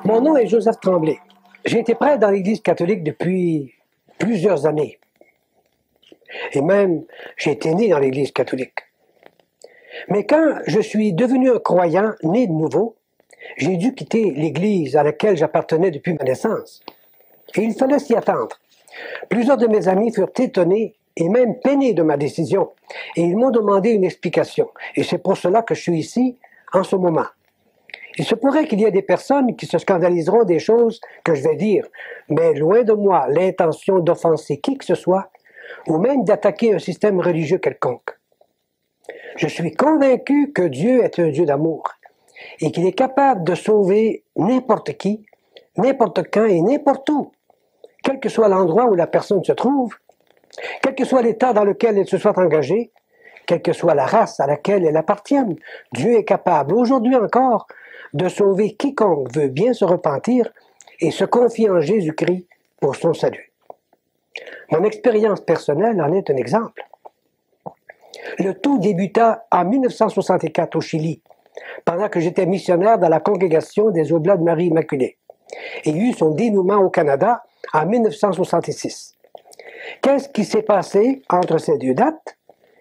Mon nom est Joseph Tremblay. J'ai été prêtre dans l'Église catholique depuis plusieurs années. Et même, j'ai été né dans l'Église catholique. Mais quand je suis devenu un croyant, né de nouveau, j'ai dû quitter l'Église à laquelle j'appartenais depuis ma naissance. Et il fallait s'y attendre. Plusieurs de mes amis furent étonnés et même peinés de ma décision. Et ils m'ont demandé une explication. Et c'est pour cela que je suis ici en ce moment. Il se pourrait qu'il y ait des personnes qui se scandaliseront des choses que je vais dire, mais loin de moi l'intention d'offenser qui que ce soit, ou même d'attaquer un système religieux quelconque. Je suis convaincu que Dieu est un Dieu d'amour, et qu'il est capable de sauver n'importe qui, n'importe quand et n'importe où, quel que soit l'endroit où la personne se trouve, quel que soit l'état dans lequel elle se soit engagée, quelle que soit la race à laquelle elle appartienne. Dieu est capable, aujourd'hui encore, de sauver quiconque veut bien se repentir et se confier en Jésus-Christ pour son salut. Mon expérience personnelle en est un exemple. Le tout débuta en 1964 au Chili, pendant que j'étais missionnaire dans la congrégation des Oblats de Marie Immaculée, et eut son dénouement au Canada en 1966. Qu'est-ce qui s'est passé entre ces deux dates?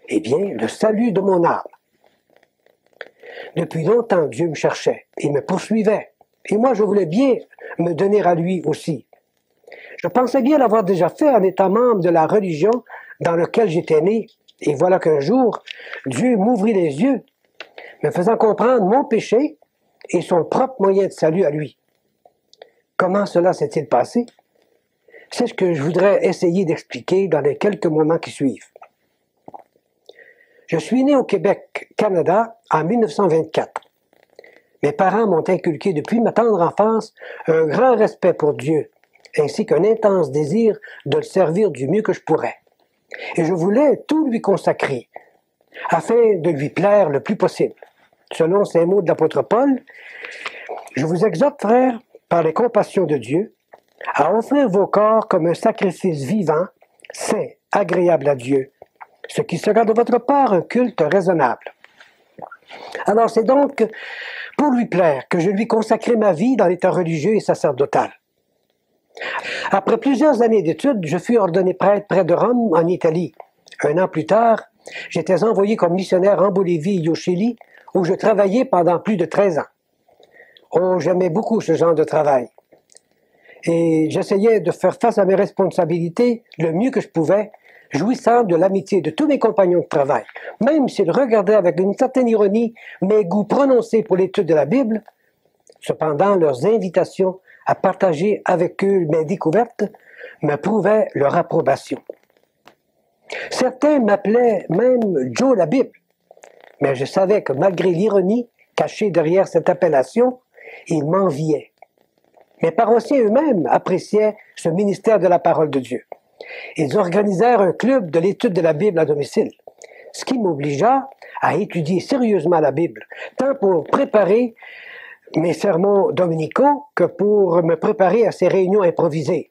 Eh bien, le salut de mon âme. Depuis longtemps, Dieu me cherchait et me poursuivait. Et moi, je voulais bien me donner à lui aussi. Je pensais bien l'avoir déjà fait en étant membre de la religion dans laquelle j'étais né. Et voilà qu'un jour, Dieu m'ouvrit les yeux, me faisant comprendre mon péché et son propre moyen de salut à lui. Comment cela s'est-il passé? C'est ce que je voudrais essayer d'expliquer dans les quelques moments qui suivent. Je suis né au Québec, Canada, en 1924. Mes parents m'ont inculqué depuis ma tendre enfance un grand respect pour Dieu, ainsi qu'un intense désir de le servir du mieux que je pourrais. Et je voulais tout lui consacrer, afin de lui plaire le plus possible. Selon ces mots de l'apôtre Paul, « Je vous exhorte, frères, par les compassions de Dieu, à offrir vos corps comme un sacrifice vivant, saint, agréable à Dieu, ce qui sera de votre part un culte raisonnable. » Alors c'est donc pour lui plaire que je lui consacrai ma vie dans l'état religieux et sacerdotal. Après plusieurs années d'études, je fus ordonné prêtre près de Rome, en Italie. Un an plus tard, j'étais envoyé comme missionnaire en Bolivie et au Chili, où je travaillais pendant plus de 13 ans. Oh, j'aimais beaucoup ce genre de travail. Et j'essayais de faire face à mes responsabilités le mieux que je pouvais, jouissant de l'amitié de tous mes compagnons de travail. Même s'ils regardaient avec une certaine ironie mes goûts prononcés pour l'étude de la Bible, cependant leurs invitations à partager avec eux mes découvertes me prouvaient leur approbation. Certains m'appelaient même Joe la Bible, mais je savais que malgré l'ironie cachée derrière cette appellation, ils m'enviaient. Mes paroissiens eux-mêmes appréciaient ce ministère de la parole de Dieu. Ils organisèrent un club de l'étude de la Bible à domicile, ce qui m'obligea à étudier sérieusement la Bible, tant pour préparer mes sermons dominicaux que pour me préparer à ces réunions improvisées.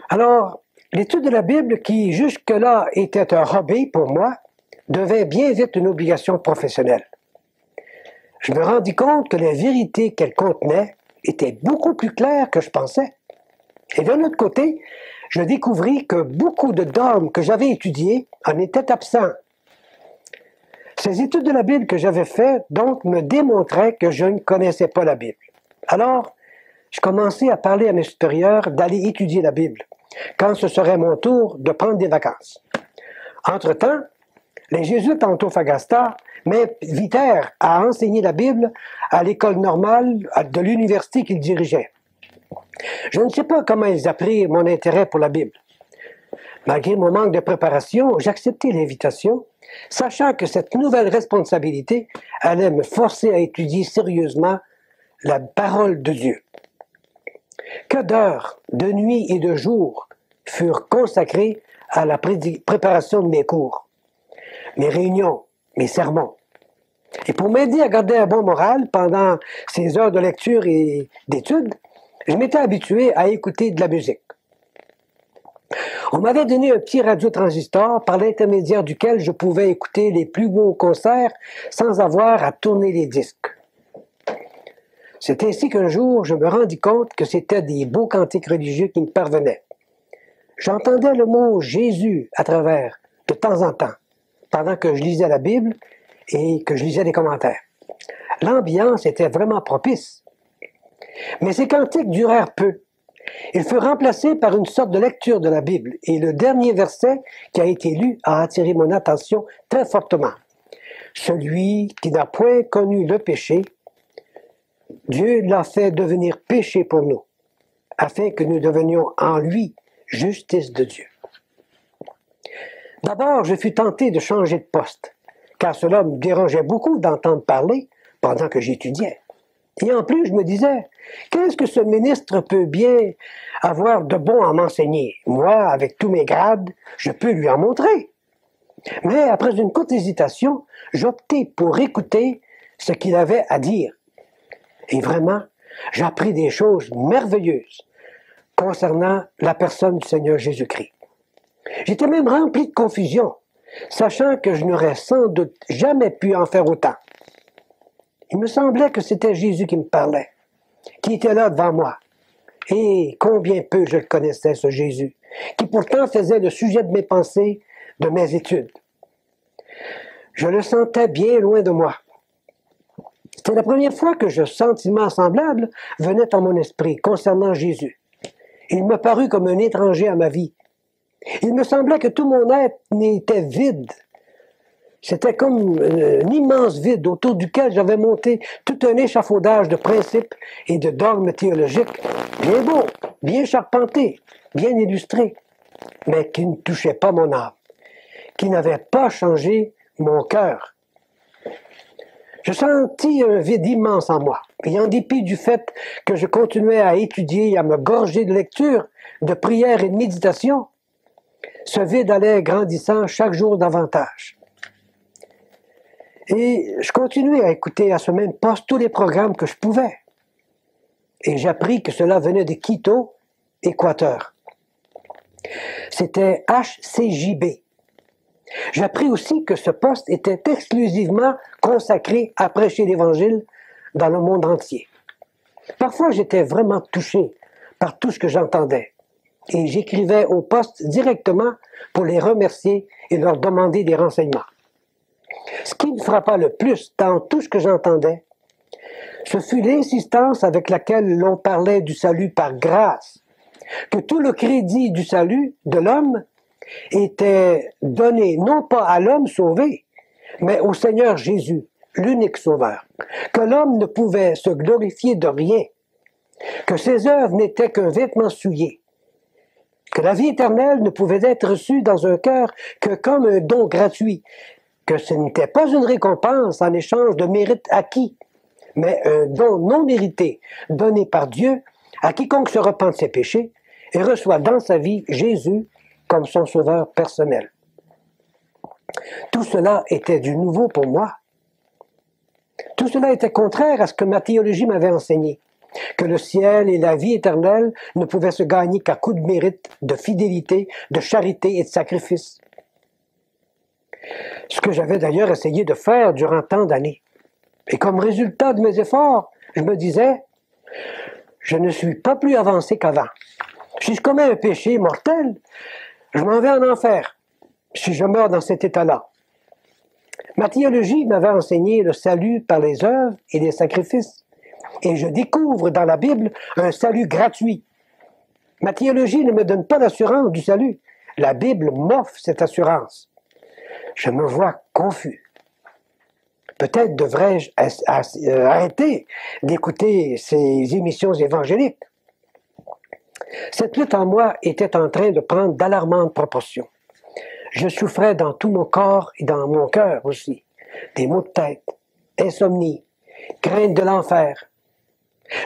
Alors, l'étude de la Bible, qui jusque-là était un hobby pour moi, devint bien vite une obligation professionnelle. Je me rendis compte que les vérités qu'elle contenait étaient beaucoup plus claires que je pensais. Et d'un autre côté, je découvris que beaucoup de dogmes que j'avais étudiés en étaient absents. Ces études de la Bible que j'avais faites, donc, me démontraient que je ne connaissais pas la Bible. Alors, je commençai à parler à mes supérieurs d'aller étudier la Bible, quand ce serait mon tour de prendre des vacances. Entre-temps, les Jésuites en Antofagasta m'invitèrent à enseigner la Bible à l'école normale de l'université qu'ils dirigeaient. Je ne sais pas comment ils apprirent mon intérêt pour la Bible. Malgré mon manque de préparation, j'acceptai l'invitation, sachant que cette nouvelle responsabilité allait me forcer à étudier sérieusement la parole de Dieu. Que d'heures, de nuit et de jours furent consacrées à la préparation de mes cours, mes réunions, mes sermons. Et pour m'aider à garder un bon moral pendant ces heures de lecture et d'études, je m'étais habitué à écouter de la musique. On m'avait donné un petit radiotransistor par l'intermédiaire duquel je pouvais écouter les plus beaux concerts sans avoir à tourner les disques. C'est ainsi qu'un jour, je me rendis compte que c'était des beaux cantiques religieux qui me parvenaient. J'entendais le mot Jésus à travers, de temps en temps, pendant que je lisais la Bible et que je lisais les commentaires. L'ambiance était vraiment propice. Mais ces cantiques durèrent peu. Ils furent remplacés par une sorte de lecture de la Bible, et le dernier verset qui a été lu a attiré mon attention très fortement. Celui qui n'a point connu le péché, Dieu l'a fait devenir péché pour nous, afin que nous devenions en lui justice de Dieu. D'abord, je fus tenté de changer de poste, car cela me dérangeait beaucoup d'entendre parler pendant que j'étudiais. Et en plus, je me disais, qu'est-ce que ce ministre peut bien avoir de bon à m'enseigner? Moi, avec tous mes grades, je peux lui en montrer. Mais après une courte hésitation, j'optai pour écouter ce qu'il avait à dire. Et vraiment, j'appris des choses merveilleuses concernant la personne du Seigneur Jésus-Christ. J'étais même rempli de confusion, sachant que je n'aurais sans doute jamais pu en faire autant. Il me semblait que c'était Jésus qui me parlait, qui était là devant moi. Et combien peu je le connaissais, ce Jésus, qui pourtant faisait le sujet de mes pensées, de mes études. Je le sentais bien loin de moi. C'était la première fois que ce sentiment semblable venait en mon esprit concernant Jésus. Il me parut comme un étranger à ma vie. Il me semblait que tout mon être était vide. C'était comme un immense vide autour duquel j'avais monté tout un échafaudage de principes et de dogmes théologiques, bien beaux, bien charpentés, bien illustrés, mais qui ne touchaient pas mon âme, qui n'avaient pas changé mon cœur. Je sentis un vide immense en moi, et en dépit du fait que je continuais à étudier et à me gorger de lecture, de prières et de méditation, ce vide allait grandissant chaque jour davantage. Et je continuais à écouter à ce même poste tous les programmes que je pouvais. Et j'appris que cela venait de Quito, Équateur. C'était HCJB. J'appris aussi que ce poste était exclusivement consacré à prêcher l'Évangile dans le monde entier. Parfois, j'étais vraiment touché par tout ce que j'entendais. Et j'écrivais au poste directement pour les remercier et leur demander des renseignements. Ce qui me frappa le plus dans tout ce que j'entendais, ce fut l'insistance avec laquelle l'on parlait du salut par grâce, que tout le crédit du salut de l'homme était donné non pas à l'homme sauvé, mais au Seigneur Jésus, l'unique sauveur, que l'homme ne pouvait se glorifier de rien, que ses œuvres n'étaient qu'un vêtement souillé, que la vie éternelle ne pouvait être reçue dans un cœur que comme un don gratuit, que ce n'était pas une récompense en échange de mérites acquis, mais un don non mérité, donné par Dieu à quiconque se repent de ses péchés et reçoit dans sa vie Jésus comme son sauveur personnel. Tout cela était du nouveau pour moi. Tout cela était contraire à ce que ma théologie m'avait enseigné, que le ciel et la vie éternelle ne pouvaient se gagner qu'à coups de mérite, de fidélité, de charité et de sacrifice. Ce que j'avais d'ailleurs essayé de faire durant tant d'années. Et comme résultat de mes efforts, je me disais, je ne suis pas plus avancé qu'avant. Si je commets un péché mortel, je m'en vais en enfer, si je meurs dans cet état-là. Ma théologie m'avait enseigné le salut par les œuvres et les sacrifices, et je découvre dans la Bible un salut gratuit. Ma théologie ne me donne pas l'assurance du salut. La Bible m'offre cette assurance. Je me vois confus. Peut-être devrais-je arrêter d'écouter ces émissions évangéliques. Cette lutte en moi était en train de prendre d'alarmantes proportions. Je souffrais dans tout mon corps et dans mon cœur aussi. Des maux de tête, insomnie, crainte de l'enfer.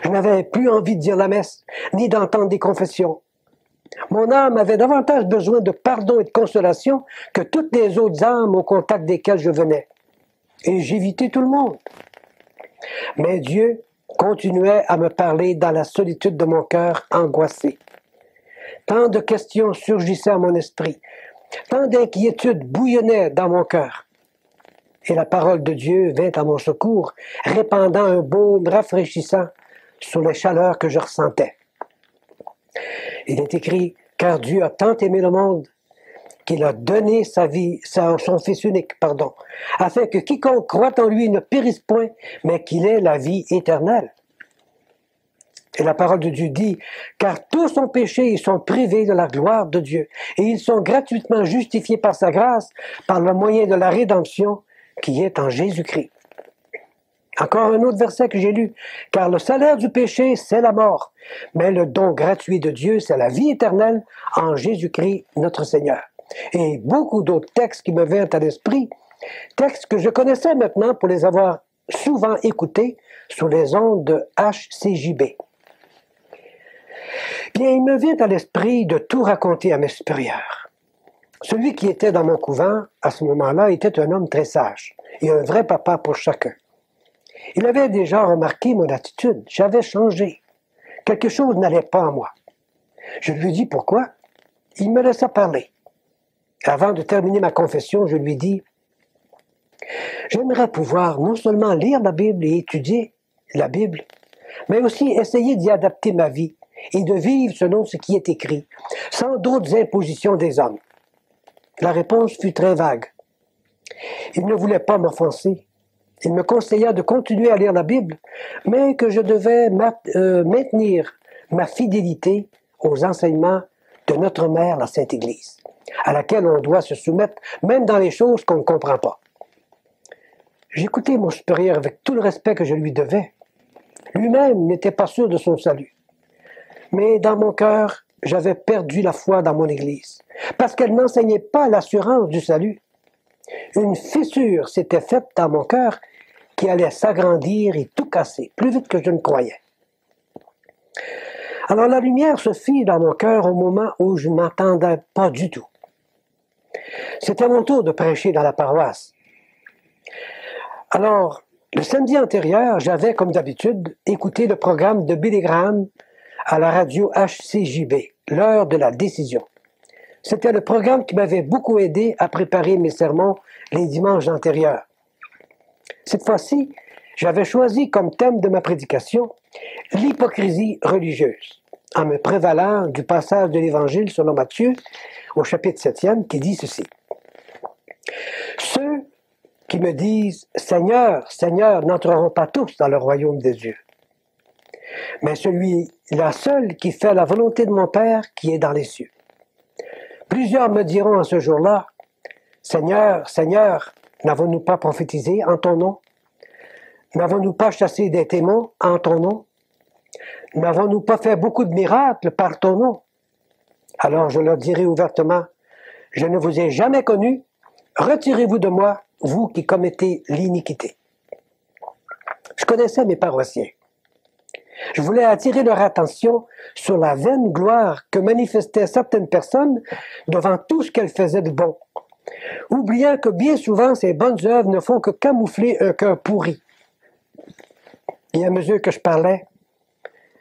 Je n'avais plus envie de dire la messe, ni d'entendre des confessions. Mon âme avait davantage besoin de pardon et de consolation que toutes les autres âmes au contact desquelles je venais. Et j'évitais tout le monde. Mais Dieu continuait à me parler dans la solitude de mon cœur angoissé. Tant de questions surgissaient à mon esprit. Tant d'inquiétudes bouillonnaient dans mon cœur. Et la parole de Dieu vint à mon secours, répandant un baume rafraîchissant sur les chaleurs que je ressentais. Il est écrit, car Dieu a tant aimé le monde qu'il a donné sa vie, son Fils unique, afin que quiconque croit en lui ne périsse point, mais qu'il ait la vie éternelle. Et la parole de Dieu dit, car tous ont péché, ils sont privés de la gloire de Dieu, et ils sont gratuitement justifiés par sa grâce, par le moyen de la rédemption qui est en Jésus-Christ. Encore un autre verset que j'ai lu, car le salaire du péché, c'est la mort, mais le don gratuit de Dieu, c'est la vie éternelle en Jésus-Christ, notre Seigneur. Et beaucoup d'autres textes qui me viennent à l'esprit, textes que je connaissais maintenant pour les avoir souvent écoutés sur les ondes de HCJB. Bien, il me vient à l'esprit de tout raconter à mes supérieurs. Celui qui était dans mon couvent, à ce moment-là, était un homme très sage et un vrai papa pour chacun. Il avait déjà remarqué mon attitude. J'avais changé. Quelque chose n'allait pas en moi. Je lui dis pourquoi. Il me laissa parler. Avant de terminer ma confession, je lui dis « J'aimerais pouvoir non seulement lire la Bible et étudier la Bible, mais aussi essayer d'y adapter ma vie et de vivre selon ce qui est écrit, sans d'autres impositions des hommes. » La réponse fut très vague. Il ne voulait pas m'offenser. Il me conseilla de continuer à lire la Bible, mais que je devais maintenir ma fidélité aux enseignements de notre mère, la Sainte Église, à laquelle on doit se soumettre, même dans les choses qu'on ne comprend pas. J'écoutais mon supérieur avec tout le respect que je lui devais. Lui-même n'était pas sûr de son salut. Mais dans mon cœur, j'avais perdu la foi dans mon Église, parce qu'elle n'enseignait pas l'assurance du salut. Une fissure s'était faite dans mon cœur qui allait s'agrandir et tout casser, plus vite que je ne croyais. Alors la lumière se fit dans mon cœur au moment où je ne m'attendais pas du tout. C'était mon tour de prêcher dans la paroisse. Alors, le samedi antérieur, j'avais, comme d'habitude, écouté le programme de Billy Graham à la radio HCJB, l'heure de la décision. C'était le programme qui m'avait beaucoup aidé à préparer mes sermons les dimanches antérieurs. Cette fois-ci, j'avais choisi comme thème de ma prédication l'hypocrisie religieuse, en me prévalant du passage de l'Évangile selon Matthieu, au chapitre 7e, qui dit ceci. « Ceux qui me disent « Seigneur, Seigneur » n'entreront pas tous dans le royaume des cieux, mais celui-là seul qui fait la volonté de mon Père qui est dans les cieux. Plusieurs me diront en ce jour-là, « Seigneur, Seigneur, n'avons-nous pas prophétisé en ton nom? N'avons-nous pas chassé des démons en ton nom? N'avons-nous pas fait beaucoup de miracles par ton nom? » Alors je leur dirai ouvertement, « Je ne vous ai jamais connu, retirez-vous de moi, vous qui commettez l'iniquité. » Je connaissais mes paroissiens. Je voulais attirer leur attention sur la vaine gloire que manifestaient certaines personnes devant tout ce qu'elles faisaient de bon, oubliant que bien souvent ces bonnes œuvres ne font que camoufler un cœur pourri. Et à mesure que je parlais,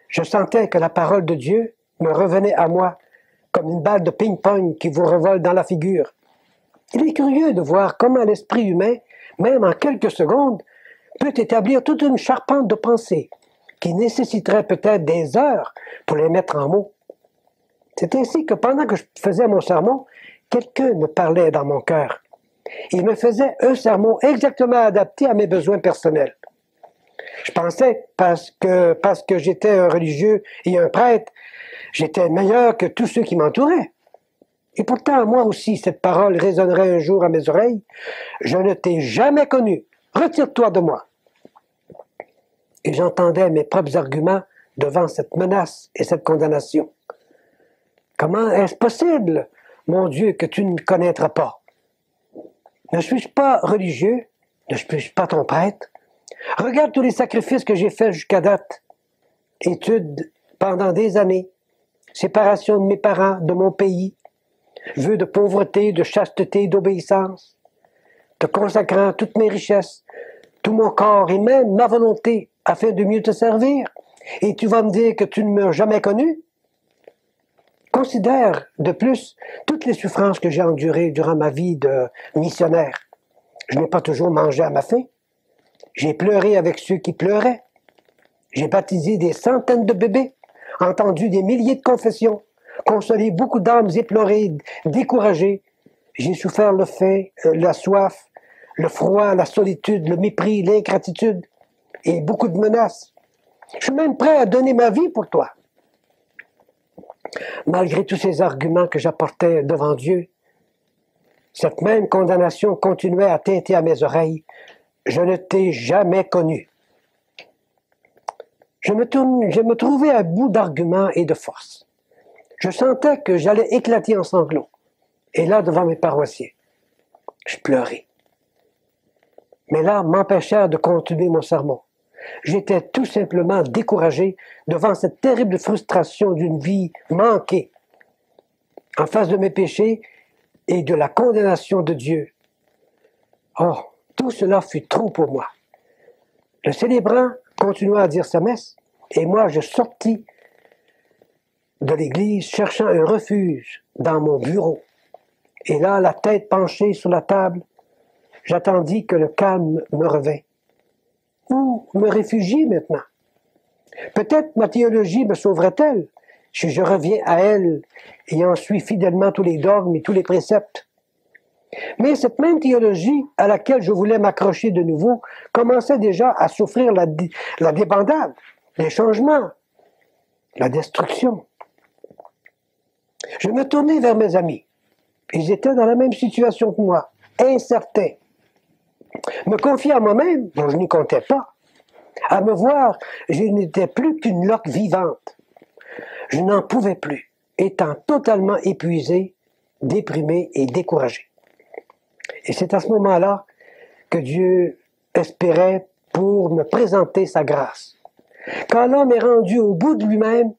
je sentais que la parole de Dieu me revenait à moi comme une balle de ping-pong qui vous revole dans la figure. Il est curieux de voir comment l'esprit humain, même en quelques secondes, peut établir toute une charpente de pensées qui nécessiterait peut-être des heures pour les mettre en mots. C'est ainsi que pendant que je faisais mon sermon, quelqu'un me parlait dans mon cœur. Il me faisait un sermon exactement adapté à mes besoins personnels. Je pensais, parce que j'étais un religieux et un prêtre, j'étais meilleur que tous ceux qui m'entouraient. Et pourtant, moi aussi, cette parole résonnerait un jour à mes oreilles. « Je ne t'ai jamais connu. Retire-toi de moi. » Et j'entendais mes propres arguments devant cette menace et cette condamnation. Comment est-ce possible, mon Dieu, que tu ne me connaîtras pas? Ne suis-je pas religieux? Ne suis-je pas ton prêtre? Regarde tous les sacrifices que j'ai faits jusqu'à date. Études pendant des années. Séparation de mes parents, de mon pays. Vœux de pauvreté, de chasteté, d'obéissance. Te consacrant toutes mes richesses, tout mon corps et même ma volonté afin de mieux te servir. Et tu vas me dire que tu ne m'as jamais connu? Considère de plus toutes les souffrances que j'ai endurées durant ma vie de missionnaire. Je n'ai pas toujours mangé à ma faim. J'ai pleuré avec ceux qui pleuraient. J'ai baptisé des centaines de bébés, entendu des milliers de confessions, consolé beaucoup d'âmes éplorées, découragées. J'ai souffert le faim, la soif, le froid, la solitude, le mépris, l'ingratitude et beaucoup de menaces. Je suis même prêt à donner ma vie pour toi. Malgré tous ces arguments que j'apportais devant Dieu, cette même condamnation continuait à tinter à mes oreilles. Je ne t'ai jamais connu. Je me trouvais à bout d'arguments et de force. Je sentais que j'allais éclater en sanglots. Et là, devant mes paroissiens, je pleurais. Mes larmes m'empêchèrent de continuer mon sermon. J'étais tout simplement découragé devant cette terrible frustration d'une vie manquée. En face de mes péchés et de la condamnation de Dieu. Oh, tout cela fut trop pour moi. Le célébrant continua à dire sa messe, et moi je sortis de l'église cherchant un refuge dans mon bureau. Et là, la tête penchée sur la table, j'attendis que le calme me revint. Où me réfugier maintenant? Peut-être ma théologie me sauverait-elle si je reviens à elle et en suis fidèlement tous les dogmes et tous les préceptes. Mais cette même théologie à laquelle je voulais m'accrocher de nouveau commençait déjà à souffrir la débandade, les changements, la destruction. Je me tournai vers mes amis. Ils étaient dans la même situation que moi, incertains. Me confier à moi-même, dont je n'y comptais pas. À me voir, je n'étais plus qu'une loque vivante. Je n'en pouvais plus, étant totalement épuisé, déprimé et découragé. Et c'est à ce moment-là que Dieu espérait pour me présenter sa grâce. Quand l'homme est rendu au bout de lui-même,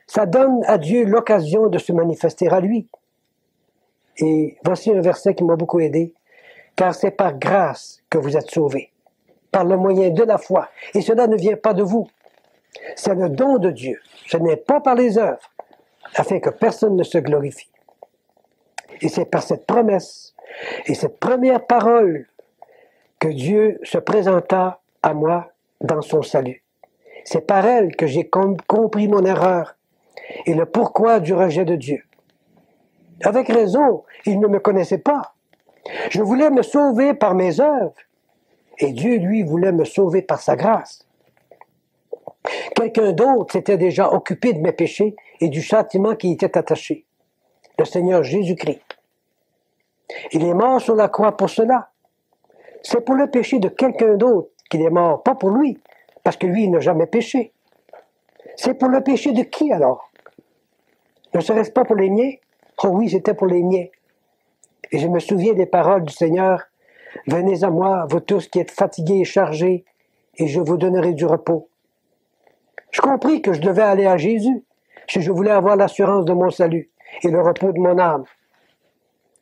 ça donne à Dieu l'occasion de se manifester à lui. Et voici un verset qui m'a beaucoup aidé. Car c'est par grâce que vous êtes sauvés, par le moyen de la foi. Et cela ne vient pas de vous. C'est le don de Dieu. Ce n'est pas par les œuvres, afin que personne ne se glorifie. Et c'est par cette promesse et cette première parole que Dieu se présenta à moi dans son salut. C'est par elle que j'ai compris mon erreur et le pourquoi du rejet de Dieu. Avec raison, il ne me connaissait pas. Je voulais me sauver par mes œuvres, et Dieu, lui, voulait me sauver par sa grâce. Quelqu'un d'autre s'était déjà occupé de mes péchés et du châtiment qui y était attaché. Le Seigneur Jésus-Christ. Il est mort sur la croix pour cela. C'est pour le péché de quelqu'un d'autre qu'il est mort, pas pour lui, parce que lui, il n'a jamais péché. C'est pour le péché de qui alors? Ne serait-ce pas pour les miens? Oh oui, c'était pour les miens. Et je me souviens des paroles du Seigneur. « Venez à moi, vous tous qui êtes fatigués et chargés, et je vous donnerai du repos. » Je compris que je devais aller à Jésus si je voulais avoir l'assurance de mon salut et le repos de mon âme.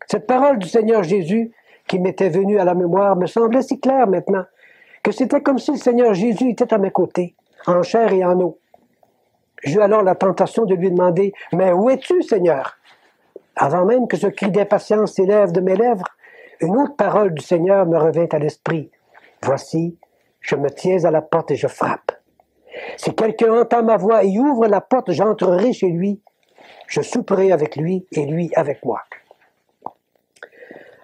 Cette parole du Seigneur Jésus qui m'était venue à la mémoire me semblait si claire maintenant que c'était comme si le Seigneur Jésus était à mes côtés, en chair et en eau. J'eus alors la tentation de lui demander « Mais où es-tu, Seigneur ?» Avant même que ce cri d'impatience s'élève de mes lèvres, une autre parole du Seigneur me revint à l'esprit. « Voici, je me tiens à la porte et je frappe. Si quelqu'un entend ma voix et ouvre la porte, j'entrerai chez lui. Je souperai avec lui et lui avec moi. »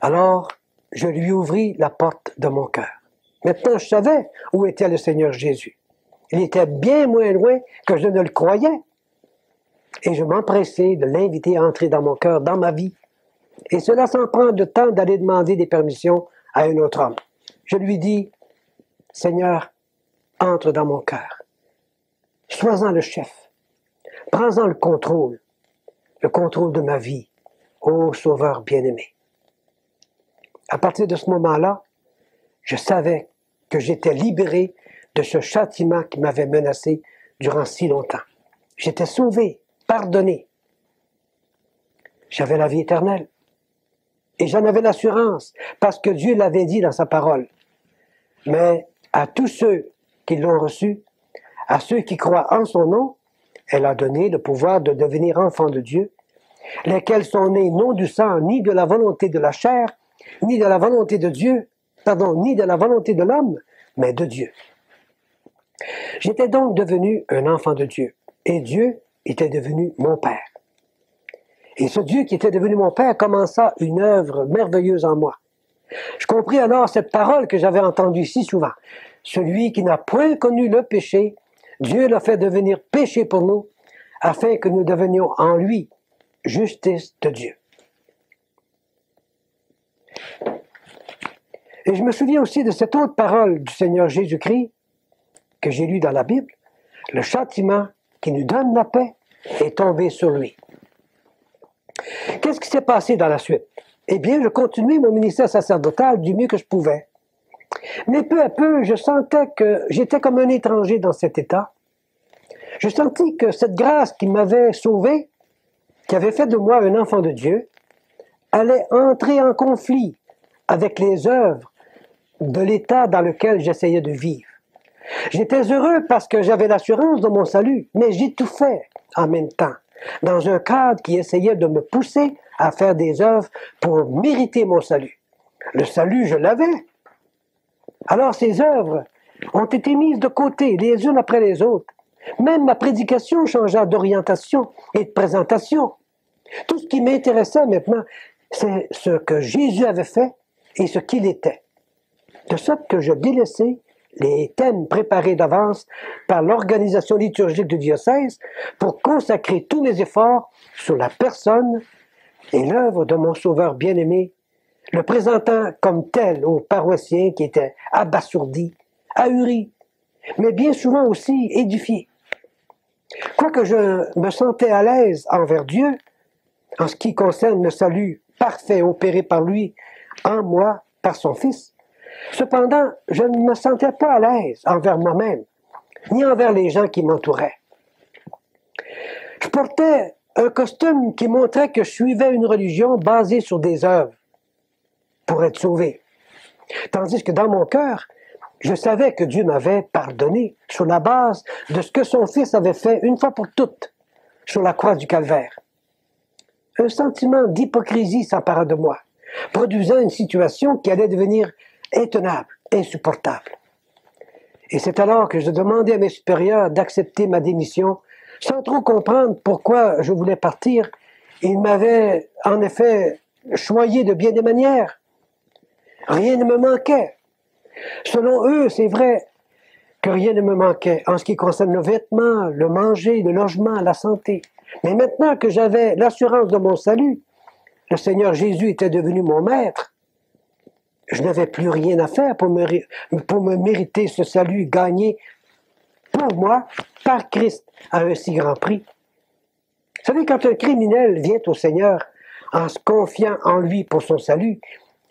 Alors, je lui ouvris la porte de mon cœur. Maintenant, je savais où était le Seigneur Jésus. Il était bien moins loin que je ne le croyais. Et je m'empressai de l'inviter à entrer dans mon cœur, dans ma vie. Et cela sans prendre le temps d'aller demander des permissions à un autre homme. Je lui dis, « Seigneur, entre dans mon cœur. Sois-en le chef. Prends-en le contrôle de ma vie, ô Sauveur bien-aimé. » À partir de ce moment-là, je savais que j'étais libéré de ce châtiment qui m'avait menacé durant si longtemps. J'étais sauvé, pardonné. J'avais la vie éternelle. Et j'en avais l'assurance, parce que Dieu l'avait dit dans sa parole. Mais à tous ceux qui l'ont reçu, à ceux qui croient en son nom, elle a donné le pouvoir de devenir enfants de Dieu, lesquels sont nés non du sang, ni de la volonté de la chair, ni de la volonté de Dieu, ni de la volonté de l'homme, mais de Dieu. J'étais donc devenu un enfant de Dieu, et Dieu était devenu mon Père. Et ce Dieu qui était devenu mon Père commença une œuvre merveilleuse en moi. Je compris alors cette parole que j'avais entendue si souvent. Celui qui n'a point connu le péché, Dieu l'a fait devenir péché pour nous, afin que nous devenions en lui justice de Dieu. Et je me souviens aussi de cette autre parole du Seigneur Jésus-Christ que j'ai lue dans la Bible. Le châtiment qui nous donne la paix est tombé sur lui. Qu'est-ce qui s'est passé dans la suite? Eh bien, je continuais mon ministère sacerdotal du mieux que je pouvais. Mais peu à peu, je sentais que j'étais comme un étranger dans cet état. Je sentis que cette grâce qui m'avait sauvé, qui avait fait de moi un enfant de Dieu, allait entrer en conflit avec les œuvres de l'état dans lequel j'essayais de vivre. J'étais heureux parce que j'avais l'assurance de mon salut, mais j'étouffais en même temps, dans un cadre qui essayait de me pousser à faire des œuvres pour mériter mon salut. Le salut, je l'avais. Alors ces œuvres ont été mises de côté, les unes après les autres. Même ma prédication changea d'orientation et de présentation. Tout ce qui m'intéressait maintenant, c'est ce que Jésus avait fait et ce qu'il était. De sorte que je délaissais les thèmes préparés d'avance par l'organisation liturgique du diocèse pour consacrer tous mes efforts sur la personne et l'œuvre de mon Sauveur bien-aimé, le présentant comme tel aux paroissiens qui étaient abasourdis, ahuris, mais bien souvent aussi édifiés. Quoique je me sentais à l'aise envers Dieu, en ce qui concerne le salut parfait opéré par lui en moi, par son Fils, cependant, je ne me sentais pas à l'aise envers moi-même, ni envers les gens qui m'entouraient. Je portais un costume qui montrait que je suivais une religion basée sur des œuvres pour être sauvé. Tandis que dans mon cœur, je savais que Dieu m'avait pardonné sur la base de ce que son Fils avait fait une fois pour toutes sur la croix du Calvaire. Un sentiment d'hypocrisie s'empara de moi, produisant une situation qui allait devenir intenable, insupportable. Et c'est alors que je demandai à mes supérieurs d'accepter ma démission, sans trop comprendre pourquoi je voulais partir. Ils m'avaient en effet choyé de bien des manières. Rien ne me manquait. Selon eux, c'est vrai que rien ne me manquait en ce qui concerne le vêtement, le manger, le logement, la santé. Mais maintenant que j'avais l'assurance de mon salut, le Seigneur Jésus était devenu mon maître, je n'avais plus rien à faire pour me mériter ce salut gagné pour moi par Christ à un si grand prix. Vous savez, quand un criminel vient au Seigneur en se confiant en lui pour son salut,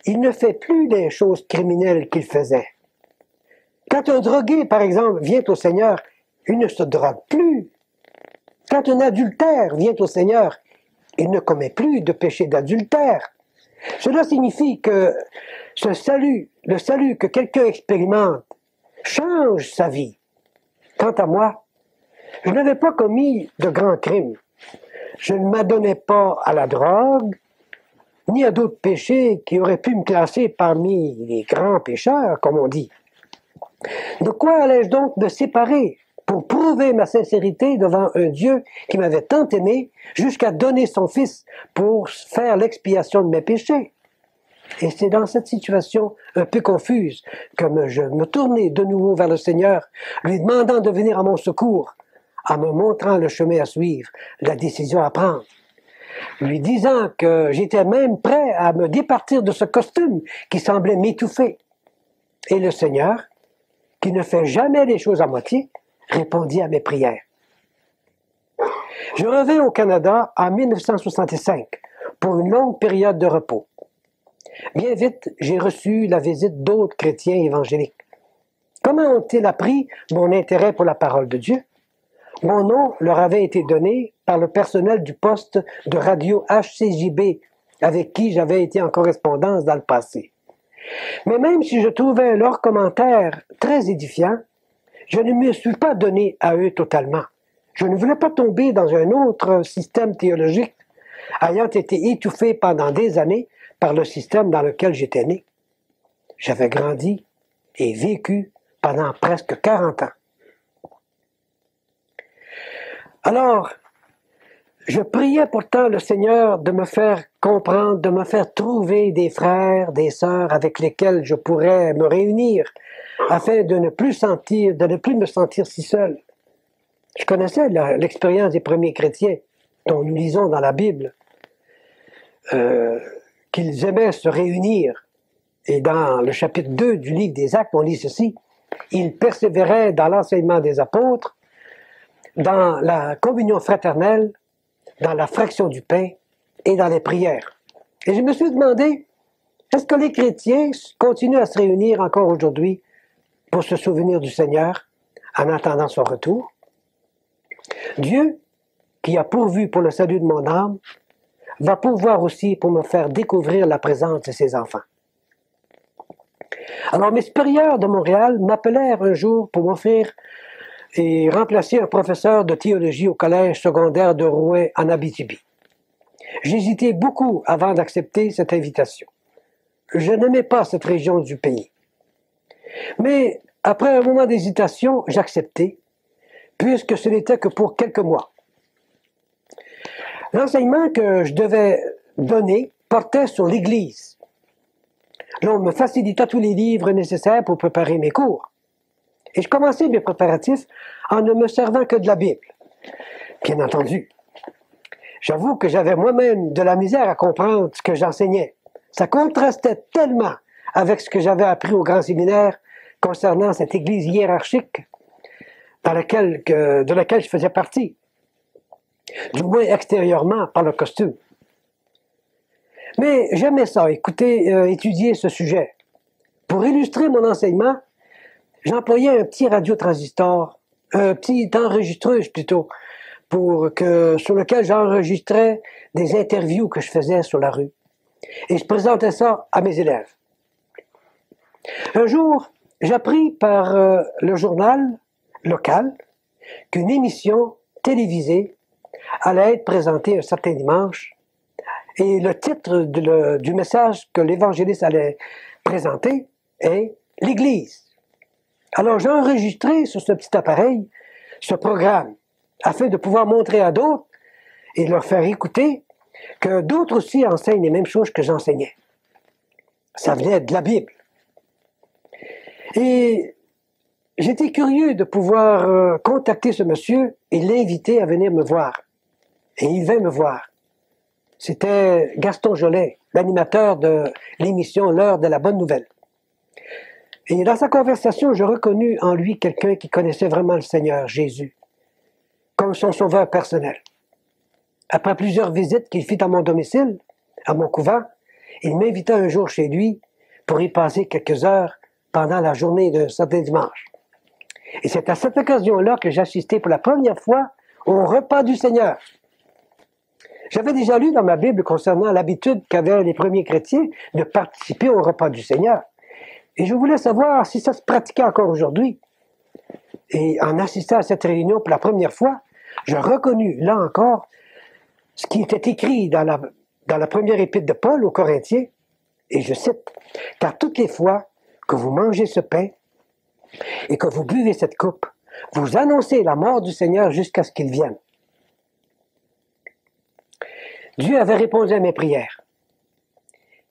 il ne fait plus les choses criminelles qu'il faisait. Quand un drogué, par exemple, vient au Seigneur, il ne se drogue plus. Quand un adultère vient au Seigneur, il ne commet plus de péché d'adultère. Cela signifie que ce salut, le salut que quelqu'un expérimente, change sa vie. Quant à moi, je n'avais pas commis de grands crimes. Je ne m'adonnais pas à la drogue, ni à d'autres péchés qui auraient pu me classer parmi les grands pécheurs, comme on dit. De quoi allais-je donc me séparer pour prouver ma sincérité devant un Dieu qui m'avait tant aimé jusqu'à donner son Fils pour faire l'expiation de mes péchés? Et c'est dans cette situation un peu confuse que je me tournai de nouveau vers le Seigneur, lui demandant de venir à mon secours, en me montrant le chemin à suivre, la décision à prendre, lui disant que j'étais même prêt à me départir de ce costume qui semblait m'étouffer. Et le Seigneur, qui ne fait jamais les choses à moitié, répondit à mes prières. Je revins au Canada en 1965 pour une longue période de repos. Bien vite, j'ai reçu la visite d'autres chrétiens évangéliques. Comment ont-ils appris mon intérêt pour la parole de Dieu? Mon nom leur avait été donné par le personnel du poste de radio HCJB, avec qui j'avais été en correspondance dans le passé. Mais même si je trouvais leurs commentaires très édifiants, je ne me suis pas donné à eux totalement. Je ne voulais pas tomber dans un autre système théologique ayant été étouffé pendant des années par le système dans lequel j'étais né. J'avais grandi et vécu pendant presque 40 ans. Alors, je priais pourtant le Seigneur de me faire comprendre, de me faire trouver des frères, des sœurs avec lesquels je pourrais me réunir afin de ne plus me sentir si seul. Je connaissais l'expérience des premiers chrétiens dont nous lisons dans la Bible, qu'ils aimaient se réunir. Et dans le chapitre 2 du livre des Actes, on lit ceci: ils persévéraient dans l'enseignement des apôtres, dans la communion fraternelle, dans la fraction du pain et dans les prières. Et je me suis demandé, est-ce que les chrétiens continuent à se réunir encore aujourd'hui pour se souvenir du Seigneur en attendant son retour? Dieu, qui a pourvu pour le salut de mon âme, va pourvoir aussi pour me faire découvrir la présence de ses enfants. Alors mes supérieurs de Montréal m'appelèrent un jour pour m'offrir et remplacer un professeur de théologie au collège secondaire de Rouen en Abitibi. J'hésitais beaucoup avant d'accepter cette invitation. Je n'aimais pas cette région du pays. Mais après un moment d'hésitation, j'acceptai, puisque ce n'était que pour quelques mois. L'enseignement que je devais donner portait sur l'Église. L'on me facilita tous les livres nécessaires pour préparer mes cours. Et je commençais mes préparatifs en ne me servant que de la Bible. Bien entendu, j'avoue que j'avais moi-même de la misère à comprendre ce que j'enseignais. Ça contrastait tellement avec ce que j'avais appris au grand séminaire concernant cette Église hiérarchique de laquelle je faisais partie, du moins extérieurement par le costume. Mais j'aimais ça, étudier ce sujet. Pour illustrer mon enseignement, j'employais un petit radiotransistor, un petit enregistreuse plutôt, sur lequel j'enregistrais des interviews que je faisais sur la rue. Et je présentais ça à mes élèves. Un jour, j'appris par le journal local qu'une émission télévisée allait être présentée un certain dimanche. Et le titre du message que l'évangéliste allait présenter est « L'Église ». Alors j'ai enregistré sur ce petit appareil ce programme afin de pouvoir montrer à d'autres et leur faire écouter que d'autres aussi enseignent les mêmes choses que j'enseignais. Ça venait de la Bible. Et j'étais curieux de pouvoir contacter ce monsieur et l'inviter à venir me voir. Et il vint me voir. C'était Gaston Jolet, l'animateur de l'émission L'heure de la bonne nouvelle. Et dans sa conversation, je reconnus en lui quelqu'un qui connaissait vraiment le Seigneur, Jésus, comme son sauveur personnel. Après plusieurs visites qu'il fit à mon domicile, à mon couvent, il m'invita un jour chez lui pour y passer quelques heures pendant la journée de certain dimanche. Et c'est à cette occasion-là que j'assistais pour la première fois au repas du Seigneur. J'avais déjà lu dans ma Bible concernant l'habitude qu'avaient les premiers chrétiens de participer au repas du Seigneur. Et je voulais savoir si ça se pratiquait encore aujourd'hui. Et en assistant à cette réunion pour la première fois, je reconnus, là encore, ce qui était écrit dans la première épître de Paul aux Corinthiens, et je cite, « Car toutes les fois que vous mangez ce pain et que vous buvez cette coupe, vous annoncez la mort du Seigneur jusqu'à ce qu'il vienne. » Dieu avait répondu à mes prières.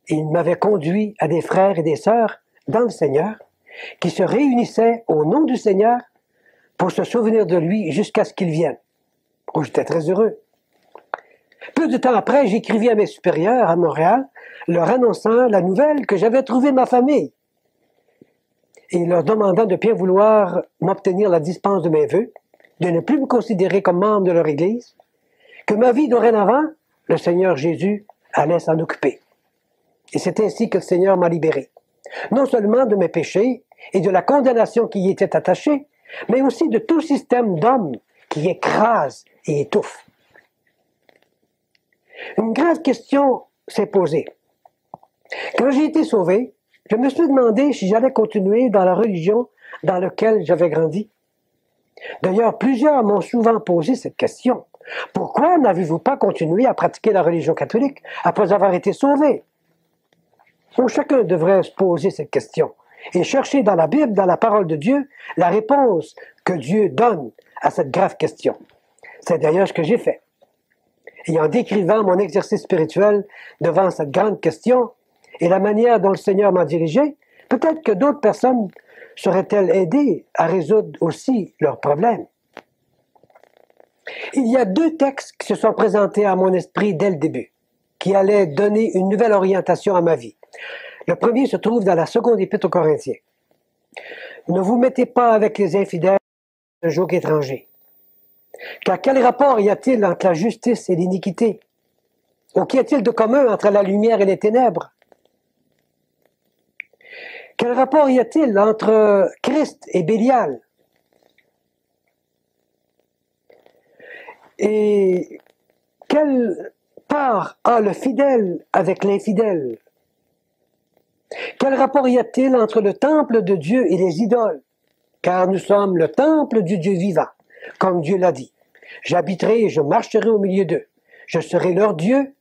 Il m'avait conduit à des frères et des sœurs dans le Seigneur qui se réunissaient au nom du Seigneur pour se souvenir de lui jusqu'à ce qu'il vienne. Oh, j'étais très heureux. Peu de temps après, j'écrivis à mes supérieurs à Montréal, leur annonçant la nouvelle que j'avais trouvé ma famille et leur demandant de bien vouloir m'obtenir la dispense de mes vœux, de ne plus me considérer comme membre de leur Église, que ma vie dorénavant, le Seigneur Jésus allait s'en occuper. Et c'est ainsi que le Seigneur m'a libéré, non seulement de mes péchés et de la condamnation qui y était attachée, mais aussi de tout système d'hommes qui écrase et étouffe. Une grave question s'est posée. Quand j'ai été sauvé, je me suis demandé si j'allais continuer dans la religion dans laquelle j'avais grandi. D'ailleurs, plusieurs m'ont souvent posé cette question. Pourquoi n'avez-vous pas continué à pratiquer la religion catholique après avoir été sauvé? Donc, chacun devrait se poser cette question et chercher dans la Bible, dans la parole de Dieu, la réponse que Dieu donne à cette grave question. C'est d'ailleurs ce que j'ai fait. Et en décrivant mon exercice spirituel devant cette grande question et la manière dont le Seigneur m'a dirigé, peut-être que d'autres personnes seraient-elles aidées à résoudre aussi leurs problèmes. Il y a deux textes qui se sont présentés à mon esprit dès le début, qui allaient donner une nouvelle orientation à ma vie. Le premier se trouve dans la seconde épître aux Corinthiens. Ne vous mettez pas avec les infidèles de joug étranger. Car quel rapport y a-t-il entre la justice et l'iniquité? Ou qu'y a-t-il de commun entre la lumière et les ténèbres? Quel rapport y a-t-il entre Christ et Bélial? Et quelle part a le fidèle avec l'infidèle? Quel rapport y a-t-il entre le temple de Dieu et les idoles? Car nous sommes le temple du Dieu vivant, comme Dieu l'a dit. J'habiterai et je marcherai au milieu d'eux. Je serai leur Dieu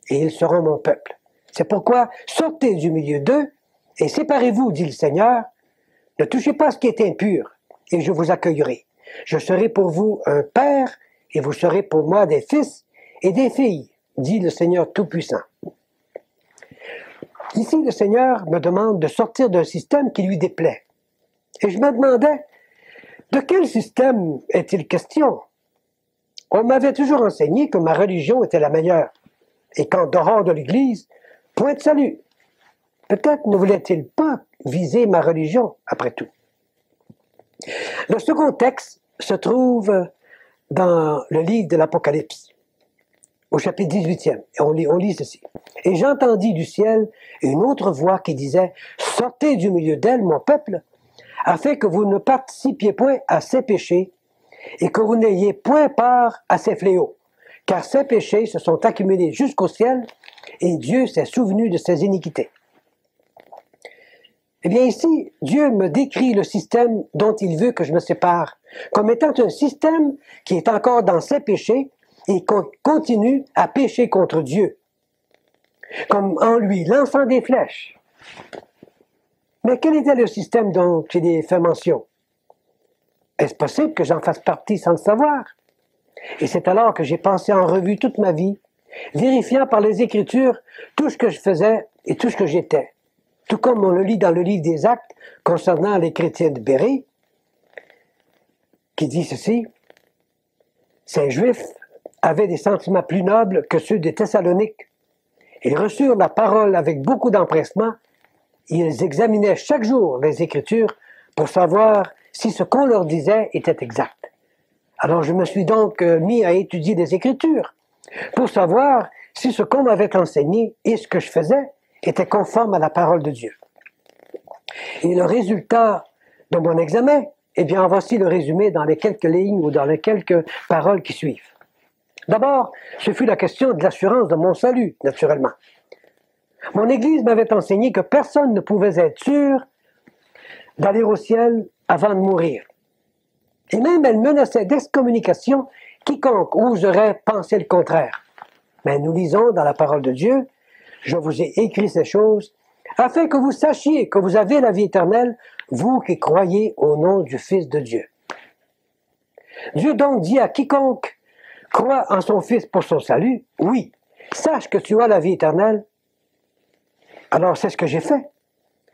et ils seront mon peuple. C'est pourquoi sortez du milieu d'eux et séparez-vous, dit le Seigneur. Ne touchez pas ce qui est impur et je vous accueillerai. Je serai pour vous un père et vous serez pour moi des fils et des filles, dit le Seigneur Tout-Puissant. Ici, le Seigneur me demande de sortir d'un système qui lui déplaît. Et je me demandais, de quel système est-il question? On m'avait toujours enseigné que ma religion était la meilleure, et qu'en dehors de l'Église, point de salut. Peut-être ne voulait-il pas viser ma religion, après tout. Le second texte se trouve dans le livre de l'Apocalypse, au chapitre 18e. Et on lit ceci. « Et j'entendis du ciel une autre voix qui disait, « Sortez du milieu d'elle, mon peuple, afin que vous ne participiez point à ses péchés, et que vous n'ayez point part à ses fléaux, car ses péchés se sont accumulés jusqu'au ciel, et Dieu s'est souvenu de ses iniquités. » Eh bien ici, Dieu me décrit le système dont il veut que je me sépare, comme étant un système qui est encore dans ses péchés et continue à pécher contre Dieu, comme en lui lançant des flèches. Mais quel était le système dont il est fait mention? Est-ce possible que j'en fasse partie sans le savoir? Et c'est alors que j'ai passé en revue toute ma vie, vérifiant par les Écritures tout ce que je faisais et tout ce que j'étais. Tout comme on le lit dans le livre des Actes concernant les chrétiens de Bérée, qui dit ceci, « Ces Juifs avaient des sentiments plus nobles que ceux des Thessaloniques. Ils reçurent la parole avec beaucoup d'empressement. Ils examinaient chaque jour les Écritures pour savoir si ce qu'on leur disait était exact. Alors je me suis donc mis à étudier les Écritures pour savoir si ce qu'on m'avait enseigné et ce que je faisais était conforme à la parole de Dieu. Et le résultat de mon examen, eh bien, voici le résumé dans les quelques lignes ou dans les quelques paroles qui suivent. D'abord, ce fut la question de l'assurance de mon salut, naturellement. Mon Église m'avait enseigné que personne ne pouvait être sûr d'aller au ciel avant de mourir. Et même elle menaçait d'excommunication quiconque oserait penser le contraire. Mais nous lisons dans la parole de Dieu, « Je vous ai écrit ces choses afin que vous sachiez que vous avez la vie éternelle, vous qui croyez au nom du Fils de Dieu. » Dieu donc dit à quiconque croit en son Fils pour son salut, « Oui, sache que tu as la vie éternelle. » Alors c'est ce que j'ai fait.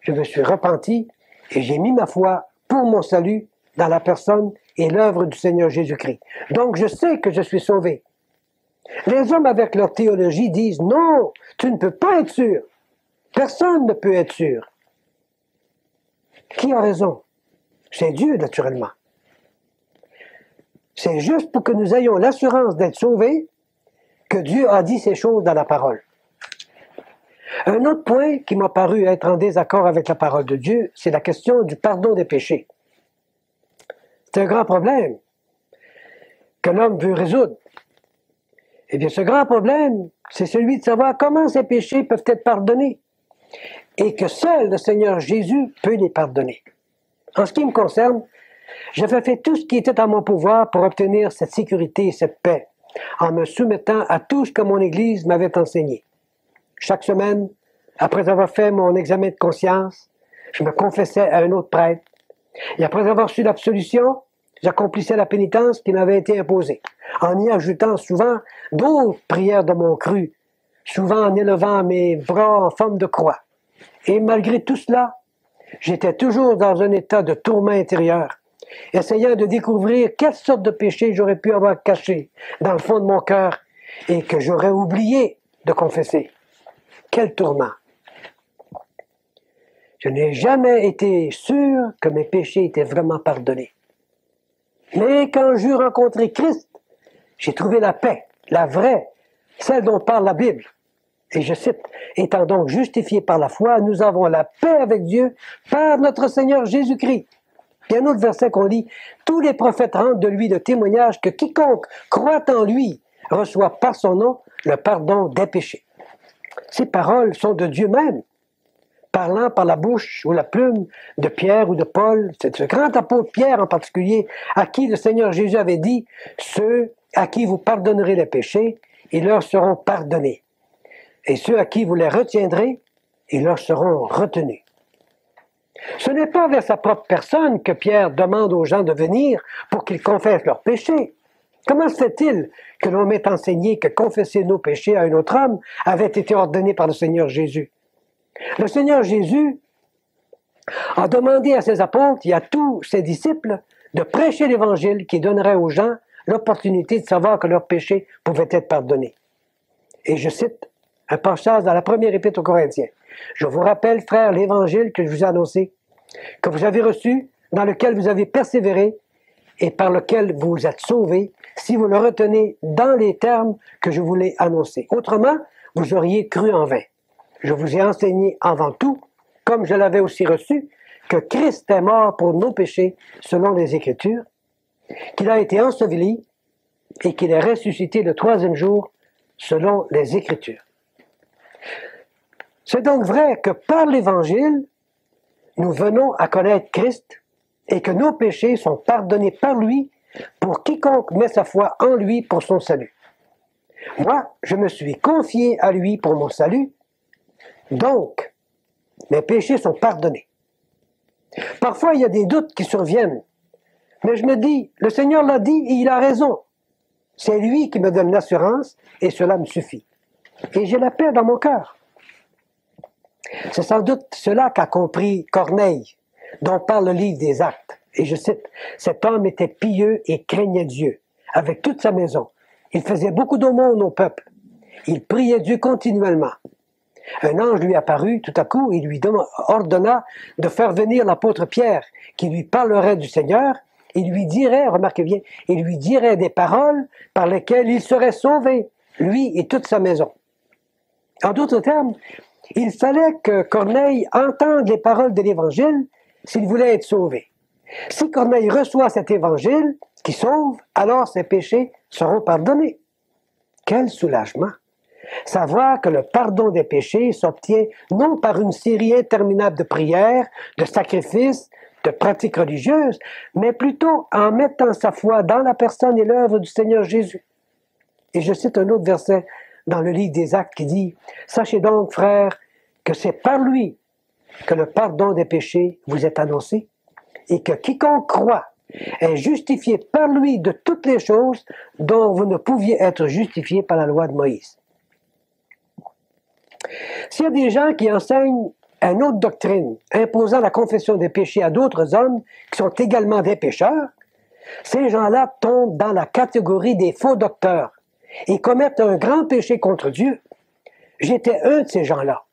Je me suis repenti et j'ai mis ma foi pour mon salut dans la personne et l'œuvre du Seigneur Jésus-Christ. Donc je sais que je suis sauvé. Les hommes avec leur théologie disent « Non, tu ne peux pas être sûr. Personne ne peut être sûr. » Qui a raison? C'est Dieu, naturellement. C'est juste pour que nous ayons l'assurance d'être sauvés que Dieu a dit ces choses dans la parole. Un autre point qui m'a paru être en désaccord avec la parole de Dieu, c'est la question du pardon des péchés. C'est un grand problème que l'homme veut résoudre. Eh bien, ce grand problème, c'est celui de savoir comment ces péchés peuvent être pardonnés et que seul le Seigneur Jésus peut les pardonner. En ce qui me concerne, j'avais fait tout ce qui était à mon pouvoir pour obtenir cette sécurité et cette paix. en me soumettant à tout ce que mon Église m'avait enseigné. Chaque semaine, après avoir fait mon examen de conscience, je me confessais à un autre prêtre. Et après avoir reçu l'absolution, j'accomplissais la pénitence qui m'avait été imposée, en y ajoutant souvent d'autres prières de mon cru, souvent en élevant mes bras en forme de croix. Et malgré tout cela, j'étais toujours dans un état de tourment intérieur, essayant de découvrir quelle sorte de péché j'aurais pu avoir caché dans le fond de mon cœur et que j'aurais oublié de confesser. Quel tourment! Je n'ai jamais été sûr que mes péchés étaient vraiment pardonnés. Mais quand j'eus rencontré Christ, j'ai trouvé la paix, la vraie, celle dont parle la Bible. Et je cite, « Étant donc justifiés par la foi, nous avons la paix avec Dieu par notre Seigneur Jésus-Christ. » Il y a un autre verset qu'on lit, « Tous les prophètes rendent de lui le témoignage que quiconque croit en lui reçoit par son nom le pardon des péchés. » Ces paroles sont de Dieu même, parlant par la bouche ou la plume de Pierre ou de Paul, c'est ce grand apôtre Pierre en particulier, à qui le Seigneur Jésus avait dit, « Ceux à qui vous pardonnerez les péchés, ils leur seront pardonnés. Et ceux à qui vous les retiendrez, ils leur seront retenus. » Ce n'est pas vers sa propre personne que Pierre demande aux gens de venir pour qu'ils confessent leurs péchés. Comment se fait-il que l'on m'ait enseigné que confesser nos péchés à un autre homme avait été ordonné par le Seigneur Jésus? Le Seigneur Jésus a demandé à ses apôtres et à tous ses disciples de prêcher l'Évangile qui donnerait aux gens l'opportunité de savoir que leurs péchés pouvaient être pardonnés. Et je cite un passage dans la première épître aux Corinthiens. « Je vous rappelle, frères, l'Évangile que je vous ai annoncé, que vous avez reçu, dans lequel vous avez persévéré et par lequel vous êtes sauvés, si vous le retenez dans les termes que je vous l'ai annoncés. Autrement, vous auriez cru en vain. Je vous ai enseigné avant tout, comme je l'avais aussi reçu, que Christ est mort pour nos péchés selon les Écritures, qu'il a été enseveli et qu'il est ressuscité le troisième jour selon les Écritures. » C'est donc vrai que par l'Évangile, nous venons à connaître Christ et que nos péchés sont pardonnés par lui pour quiconque met sa foi en lui pour son salut. Moi, je me suis confié à lui pour mon salut, donc mes péchés sont pardonnés. Parfois, il y a des doutes qui surviennent, mais je me dis, le Seigneur l'a dit et il a raison. C'est lui qui me donne l'assurance et cela me suffit. Et j'ai la paix dans mon cœur. C'est sans doute cela qu'a compris Corneille, dont parle le livre des Actes. Et je cite, « Cet homme était pieux et craignait Dieu, avec toute sa maison. Il faisait beaucoup d'aumônes au peuple. Il priait Dieu continuellement. Un ange lui apparut tout à coup et lui ordonna de faire venir l'apôtre Pierre, qui lui parlerait du Seigneur, et lui dirait, remarquez bien, il lui dirait des paroles par lesquelles il serait sauvé, lui et toute sa maison. » En d'autres termes, il fallait que Corneille entende les paroles de l'Évangile s'il voulait être sauvé. Si Corneille reçoit cet Évangile qui sauve, alors ses péchés seront pardonnés. Quel soulagement! Savoir que le pardon des péchés s'obtient non par une série interminable de prières, de sacrifices, de pratiques religieuses, mais plutôt en mettant sa foi dans la personne et l'œuvre du Seigneur Jésus. Et je cite un autre verset dans le livre des Actes qui dit « Sachez donc, frères, que c'est par lui que le pardon des péchés vous est annoncé, et que quiconque croit est justifié par lui de toutes les choses dont vous ne pouviez être justifiés par la loi de Moïse. » S'il y a des gens qui enseignent une autre doctrine, imposant la confession des péchés à d'autres hommes qui sont également des pécheurs, ces gens-là tombent dans la catégorie des faux docteurs et commettent un grand péché contre Dieu. J'étais un de ces gens-là.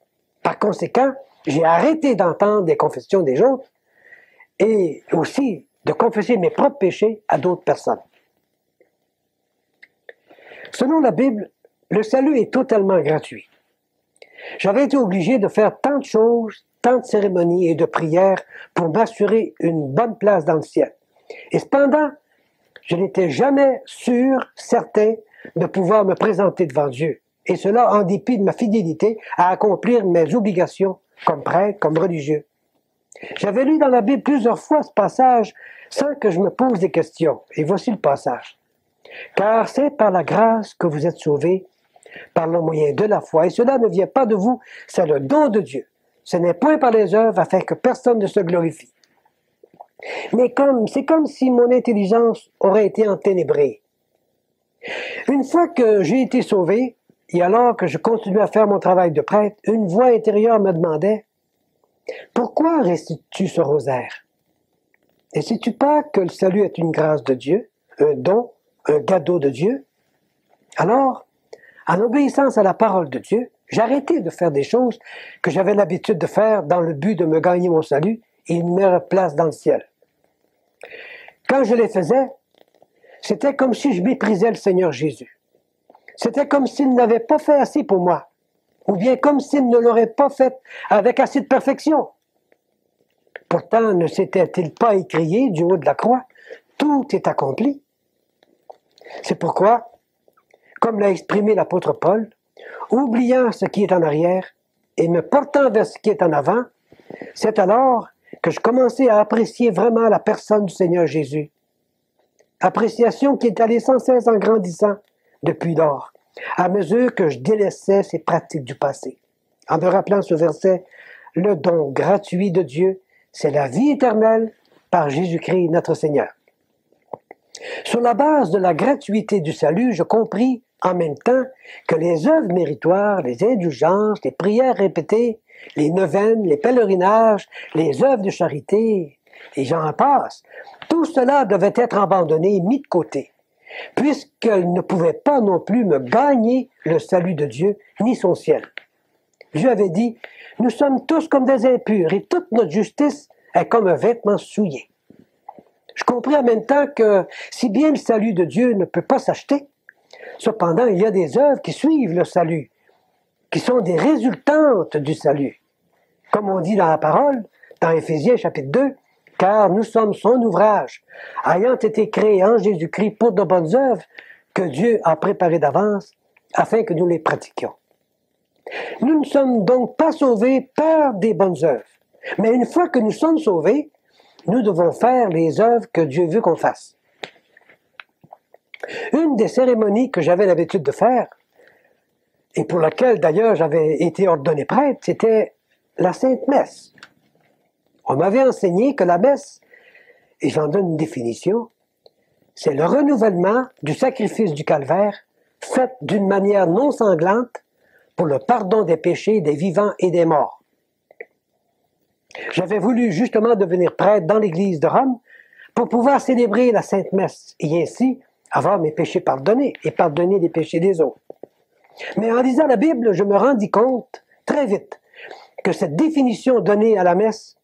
Par conséquent, j'ai arrêté d'entendre des confessions des autres et aussi de confesser mes propres péchés à d'autres personnes. Selon la Bible, le salut est totalement gratuit. J'avais été obligé de faire tant de choses, tant de cérémonies et de prières pour m'assurer une bonne place dans le ciel. Et cependant, je n'étais jamais sûr, certain, de pouvoir me présenter devant Dieu. Et cela en dépit de ma fidélité à accomplir mes obligations comme prêtre, comme religieux. J'avais lu dans la Bible plusieurs fois ce passage sans que je me pose des questions. Et voici le passage. Car c'est par la grâce que vous êtes sauvés, par le moyen de la foi. Et cela ne vient pas de vous, c'est le don de Dieu. Ce n'est point par les œuvres afin que personne ne se glorifie. Mais c'est comme si mon intelligence aurait été enténébrée. Une fois que j'ai été sauvé, et alors que je continuais à faire mon travail de prêtre, une voix intérieure me demandait « Pourquoi récites-tu ce rosaire? Et sais-tu pas que le salut est une grâce de Dieu, un don, un cadeau de Dieu? » Alors, en obéissance à la parole de Dieu, j'ai arrêté de faire des choses que j'avais l'habitude de faire dans le but de me gagner mon salut et une meilleure place dans le ciel. Quand je les faisais, c'était comme si je méprisais le Seigneur Jésus. C'était comme s'il n'avait pas fait assez pour moi, ou bien comme s'il ne l'aurait pas fait avec assez de perfection. Pourtant, ne s'était-il pas écrié du haut de la croix, « Tout est accompli ». C'est pourquoi, comme l'a exprimé l'apôtre Paul, oubliant ce qui est en arrière et me portant vers ce qui est en avant, c'est alors que je commençais à apprécier vraiment la personne du Seigneur Jésus. Appréciation qui est allée sans cesse en grandissant depuis lors, à mesure que je délaissais ces pratiques du passé. En me rappelant ce verset, le don gratuit de Dieu, c'est la vie éternelle par Jésus-Christ notre Seigneur. Sur la base de la gratuité du salut, je compris en même temps que les œuvres méritoires, les indulgences, les prières répétées, les neuvaines, les pèlerinages, les œuvres de charité, et j'en passe, tout cela devait être abandonné, mis de côté, puisqu'elles ne pouvaient pas non plus me gagner le salut de Dieu, ni son ciel. Dieu avait dit, nous sommes tous comme des impurs, et toute notre justice est comme un vêtement souillé. Je compris en même temps que, si bien le salut de Dieu ne peut pas s'acheter, cependant, il y a des œuvres qui suivent le salut, qui sont des résultantes du salut. Comme on dit dans la parole, dans Éphésiens chapitre 2, « Car nous sommes son ouvrage, ayant été créés en Jésus-Christ pour de bonnes œuvres que Dieu a préparées d'avance, afin que nous les pratiquions. » Nous ne sommes donc pas sauvés par des bonnes œuvres, mais une fois que nous sommes sauvés, nous devons faire les œuvres que Dieu veut qu'on fasse. Une des cérémonies que j'avais l'habitude de faire, et pour laquelle d'ailleurs j'avais été ordonné prêtre, c'était la Sainte Messe. On m'avait enseigné que la messe, et j'en donne une définition, c'est le renouvellement du sacrifice du calvaire fait d'une manière non sanglante pour le pardon des péchés des vivants et des morts. J'avais voulu justement devenir prêtre dans l'église de Rome pour pouvoir célébrer la Sainte Messe et ainsi avoir mes péchés pardonnés et pardonner les péchés des autres. Mais en lisant la Bible, je me rendis compte très vite que cette définition donnée à la messe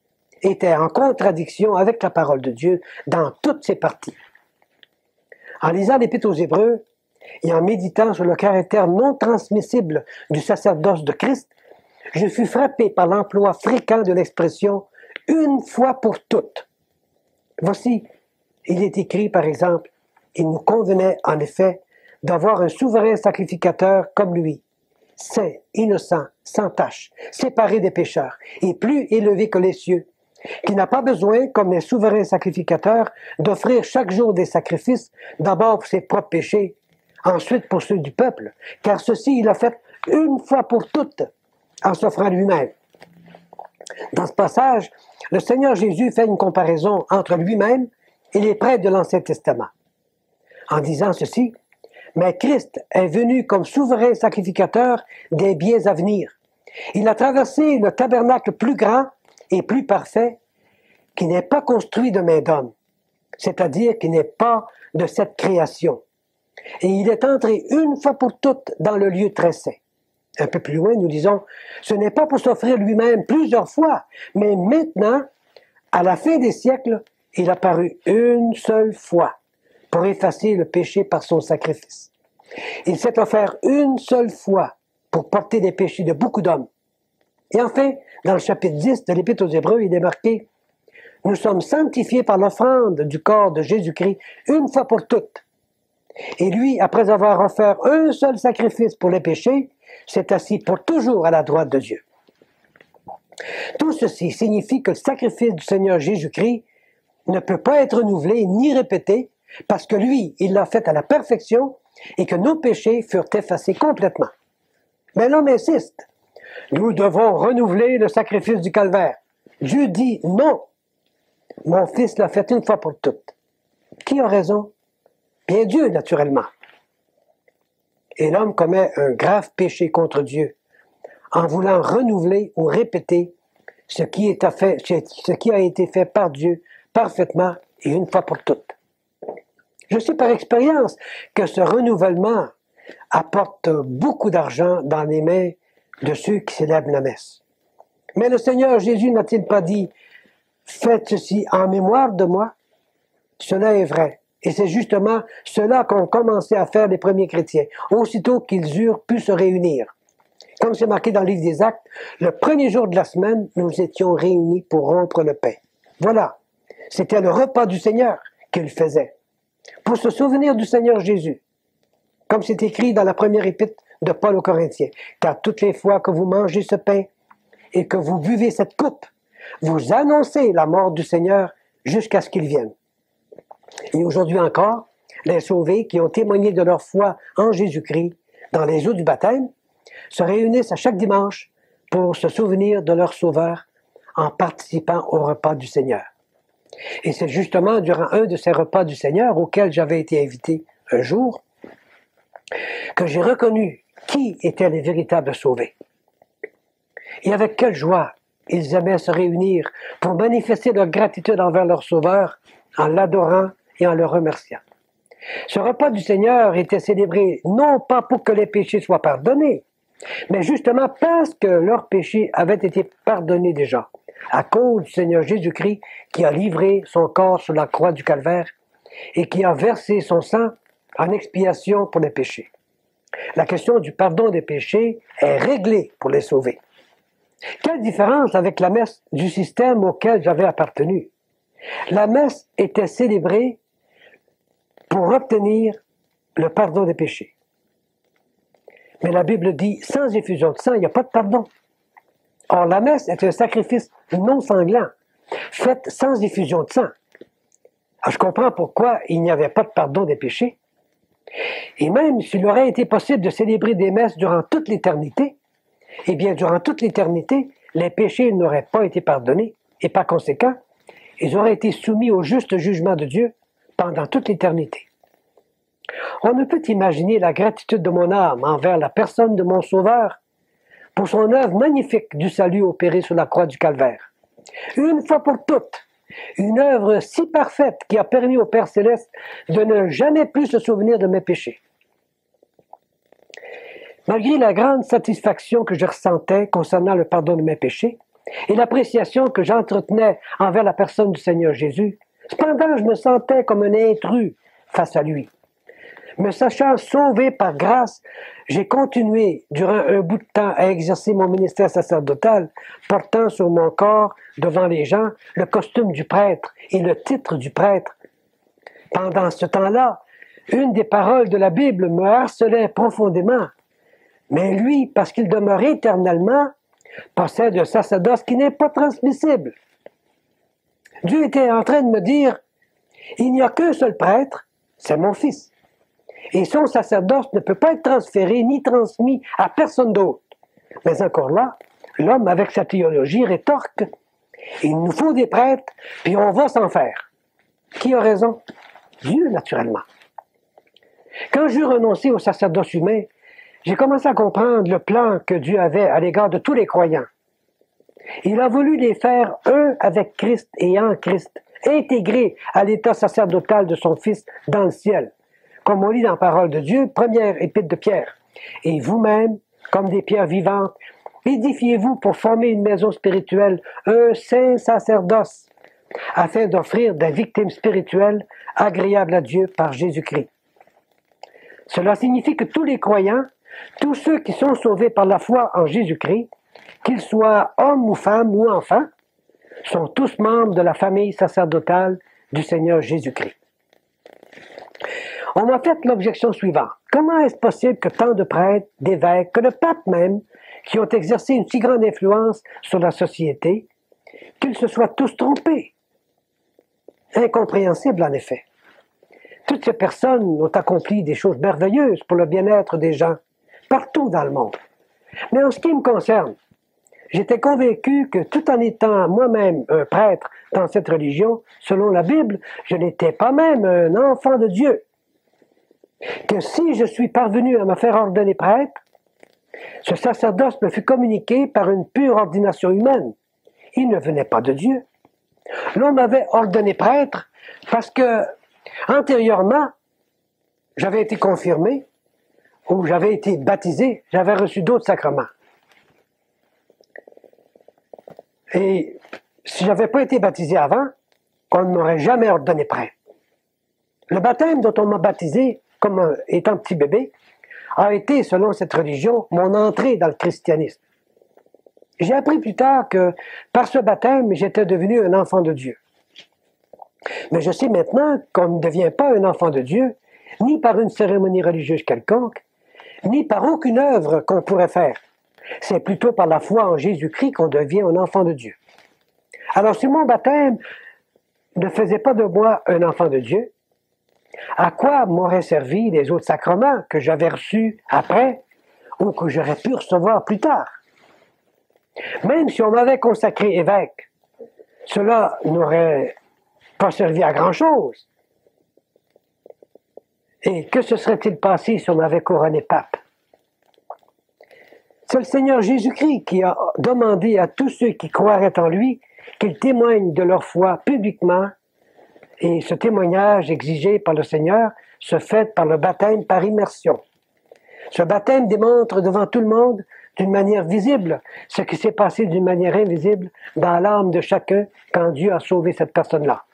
était en contradiction avec la parole de Dieu dans toutes ses parties. En lisant l'Épître aux Hébreux et en méditant sur le caractère non transmissible du sacerdoce de Christ, je fus frappé par l'emploi fréquent de l'expression « une fois pour toutes ». Voici, il est écrit par exemple, « Il nous convenait en effet d'avoir un souverain sacrificateur comme lui, saint, innocent, sans tache, séparé des pécheurs, et plus élevé que les cieux, qui n'a pas besoin, comme les souverains sacrificateurs, d'offrir chaque jour des sacrifices, d'abord pour ses propres péchés, ensuite pour ceux du peuple, car ceci il a fait une fois pour toutes, en s'offrant lui-même. » Dans ce passage, le Seigneur Jésus fait une comparaison entre lui-même et les prêtres de l'Ancien Testament. En disant ceci, « Mais Christ est venu comme souverain sacrificateur des biens à venir. Il a traversé le tabernacle plus grand et plus parfait qui n'est pas construit de main d'homme, c'est-à-dire qui n'est pas de cette création. Et il est entré une fois pour toutes dans le lieu très saint. » Un peu plus loin, nous disons, ce n'est pas pour s'offrir lui-même plusieurs fois, mais maintenant, à la fin des siècles, il a paru une seule fois pour effacer le péché par son sacrifice. Il s'est offert une seule fois pour porter les péchés de beaucoup d'hommes. Et enfin, dans le chapitre 10 de l'Épître aux Hébreux, il est marqué « Nous sommes sanctifiés par l'offrande du corps de Jésus-Christ une fois pour toutes. » Et lui, après avoir offert un seul sacrifice pour les péchés, s'est assis pour toujours à la droite de Dieu. Tout ceci signifie que le sacrifice du Seigneur Jésus-Christ ne peut pas être renouvelé ni répété parce que lui, il l'a fait à la perfection et que nos péchés furent effacés complètement. Mais l'homme insiste. Nous devons renouveler le sacrifice du calvaire. Dieu dit non. Mon fils l'a fait une fois pour toutes. Qui a raison? Bien Dieu, naturellement. Et l'homme commet un grave péché contre Dieu en voulant renouveler ou répéter ce qui a été fait par Dieu parfaitement et une fois pour toutes. Je sais par expérience que ce renouvellement apporte beaucoup d'argent dans les mains de ceux qui célèbrent la messe. Mais le Seigneur Jésus n'a-t-il pas dit « Faites ceci en mémoire de moi » Cela est vrai. Et c'est justement cela qu'ont commencé à faire les premiers chrétiens, aussitôt qu'ils eurent pu se réunir. Comme c'est marqué dans le livre des Actes, le premier jour de la semaine, nous étions réunis pour rompre le pain. Voilà, c'était le repas du Seigneur qu'ils faisaient, pour se souvenir du Seigneur Jésus. Comme c'est écrit dans la première épître de Paul aux Corinthiens, « Car toutes les fois que vous mangez ce pain et que vous buvez cette coupe, vous annoncez la mort du Seigneur jusqu'à ce qu'il vienne. » Et aujourd'hui encore, les sauvés qui ont témoigné de leur foi en Jésus-Christ dans les eaux du baptême se réunissent à chaque dimanche pour se souvenir de leur Sauveur en participant au repas du Seigneur. Et c'est justement durant un de ces repas du Seigneur auxquels j'avais été invité un jour que j'ai reconnu qui étaient les véritables sauvés. Et avec quelle joie ils aimaient se réunir pour manifester leur gratitude envers leur Sauveur en l'adorant et en le remerciant. Ce repas du Seigneur était célébré non pas pour que les péchés soient pardonnés, mais justement parce que leurs péchés avaient été pardonnés déjà, à cause du Seigneur Jésus-Christ qui a livré son corps sur la croix du calvaire et qui a versé son sang en expiation pour les péchés. La question du pardon des péchés est réglée pour les sauvés. Quelle différence avec la messe du système auquel j'avais appartenu? La messe était célébrée pour obtenir le pardon des péchés. Mais la Bible dit, sans effusion de sang, il n'y a pas de pardon. Or, la messe est un sacrifice non sanglant, fait sans effusion de sang. Alors, je comprends pourquoi il n'y avait pas de pardon des péchés. Et même s'il aurait été possible de célébrer des messes durant toute l'éternité, eh bien, durant toute l'éternité, les péchés n'auraient pas été pardonnés, et par conséquent, ils auraient été soumis au juste jugement de Dieu pendant toute l'éternité. On ne peut imaginer la gratitude de mon âme envers la personne de mon Sauveur pour son œuvre magnifique du salut opéré sur la croix du Calvaire. Une fois pour toutes, une œuvre si parfaite qui a permis au Père Céleste de ne jamais plus se souvenir de mes péchés. Malgré la grande satisfaction que je ressentais concernant le pardon de mes péchés et l'appréciation que j'entretenais envers la personne du Seigneur Jésus, cependant je me sentais comme un intrus face à lui. Me sachant sauvé par grâce, j'ai continué durant un bout de temps à exercer mon ministère sacerdotal, portant sur mon corps, devant les gens, le costume du prêtre et le titre du prêtre. Pendant ce temps-là, une des paroles de la Bible me harcelait profondément. Mais lui, parce qu'il demeure éternellement, possède un sacerdoce qui n'est pas transmissible. Dieu était en train de me dire, il n'y a qu'un seul prêtre, c'est mon fils. Et son sacerdoce ne peut pas être transféré ni transmis à personne d'autre. Mais encore là, l'homme avec sa théologie rétorque, il nous faut des prêtres, puis on va s'en faire. Qui a raison? Dieu, naturellement. Quand j'eus renoncé au sacerdoce humain, j'ai commencé à comprendre le plan que Dieu avait à l'égard de tous les croyants. Il a voulu les faire un avec Christ et en Christ, intégrés à l'état sacerdotal de son Fils dans le ciel. Comme on lit dans la parole de Dieu, première épître de Pierre. Et vous-même, comme des pierres vivantes, édifiez-vous pour former une maison spirituelle, un saint sacerdoce, afin d'offrir des victimes spirituelles agréables à Dieu par Jésus-Christ. Cela signifie que tous les croyants, tous ceux qui sont sauvés par la foi en Jésus-Christ, qu'ils soient hommes ou femmes ou enfants, sont tous membres de la famille sacerdotale du Seigneur Jésus-Christ. On m'a fait l'objection suivante. Comment est-ce possible que tant de prêtres, d'évêques, que le pape même, qui ont exercé une si grande influence sur la société, qu'ils se soient tous trompés? Incompréhensible, en effet. Toutes ces personnes ont accompli des choses merveilleuses pour le bien-être des gens, partout dans le monde. Mais en ce qui me concerne, j'étais convaincu que tout en étant moi-même un prêtre dans cette religion, selon la Bible, je n'étais pas même un enfant de Dieu. Que si je suis parvenu à me faire ordonner prêtre, ce sacerdoce me fut communiqué par une pure ordination humaine. Il ne venait pas de Dieu. L'on m'avait ordonné prêtre parce que, antérieurement, j'avais été confirmé ou j'avais été baptisé, j'avais reçu d'autres sacrements. Et si je n'avais pas été baptisé avant, on ne m'aurait jamais ordonné prêtre. Le baptême dont on m'a baptisé, comme étant petit bébé, a été, selon cette religion, mon entrée dans le christianisme. J'ai appris plus tard que, par ce baptême, j'étais devenu un enfant de Dieu. Mais je sais maintenant qu'on ne devient pas un enfant de Dieu, ni par une cérémonie religieuse quelconque, ni par aucune œuvre qu'on pourrait faire. C'est plutôt par la foi en Jésus-Christ qu'on devient un enfant de Dieu. Alors, si mon baptême ne faisait pas de moi un enfant de Dieu, à quoi m'auraient servi les autres sacrements que j'avais reçus après ou que j'aurais pu recevoir plus tard? Même si on m'avait consacré évêque, cela n'aurait pas servi à grand-chose. Et que se serait-il passé si on m'avait couronné pape? C'est le Seigneur Jésus-Christ qui a demandé à tous ceux qui croiraient en lui qu'ils témoignent de leur foi publiquement, et ce témoignage exigé par le Seigneur se fait par le baptême par immersion. Ce baptême démontre devant tout le monde, d'une manière visible, ce qui s'est passé d'une manière invisible dans l'âme de chacun quand Dieu a sauvé cette personne-là.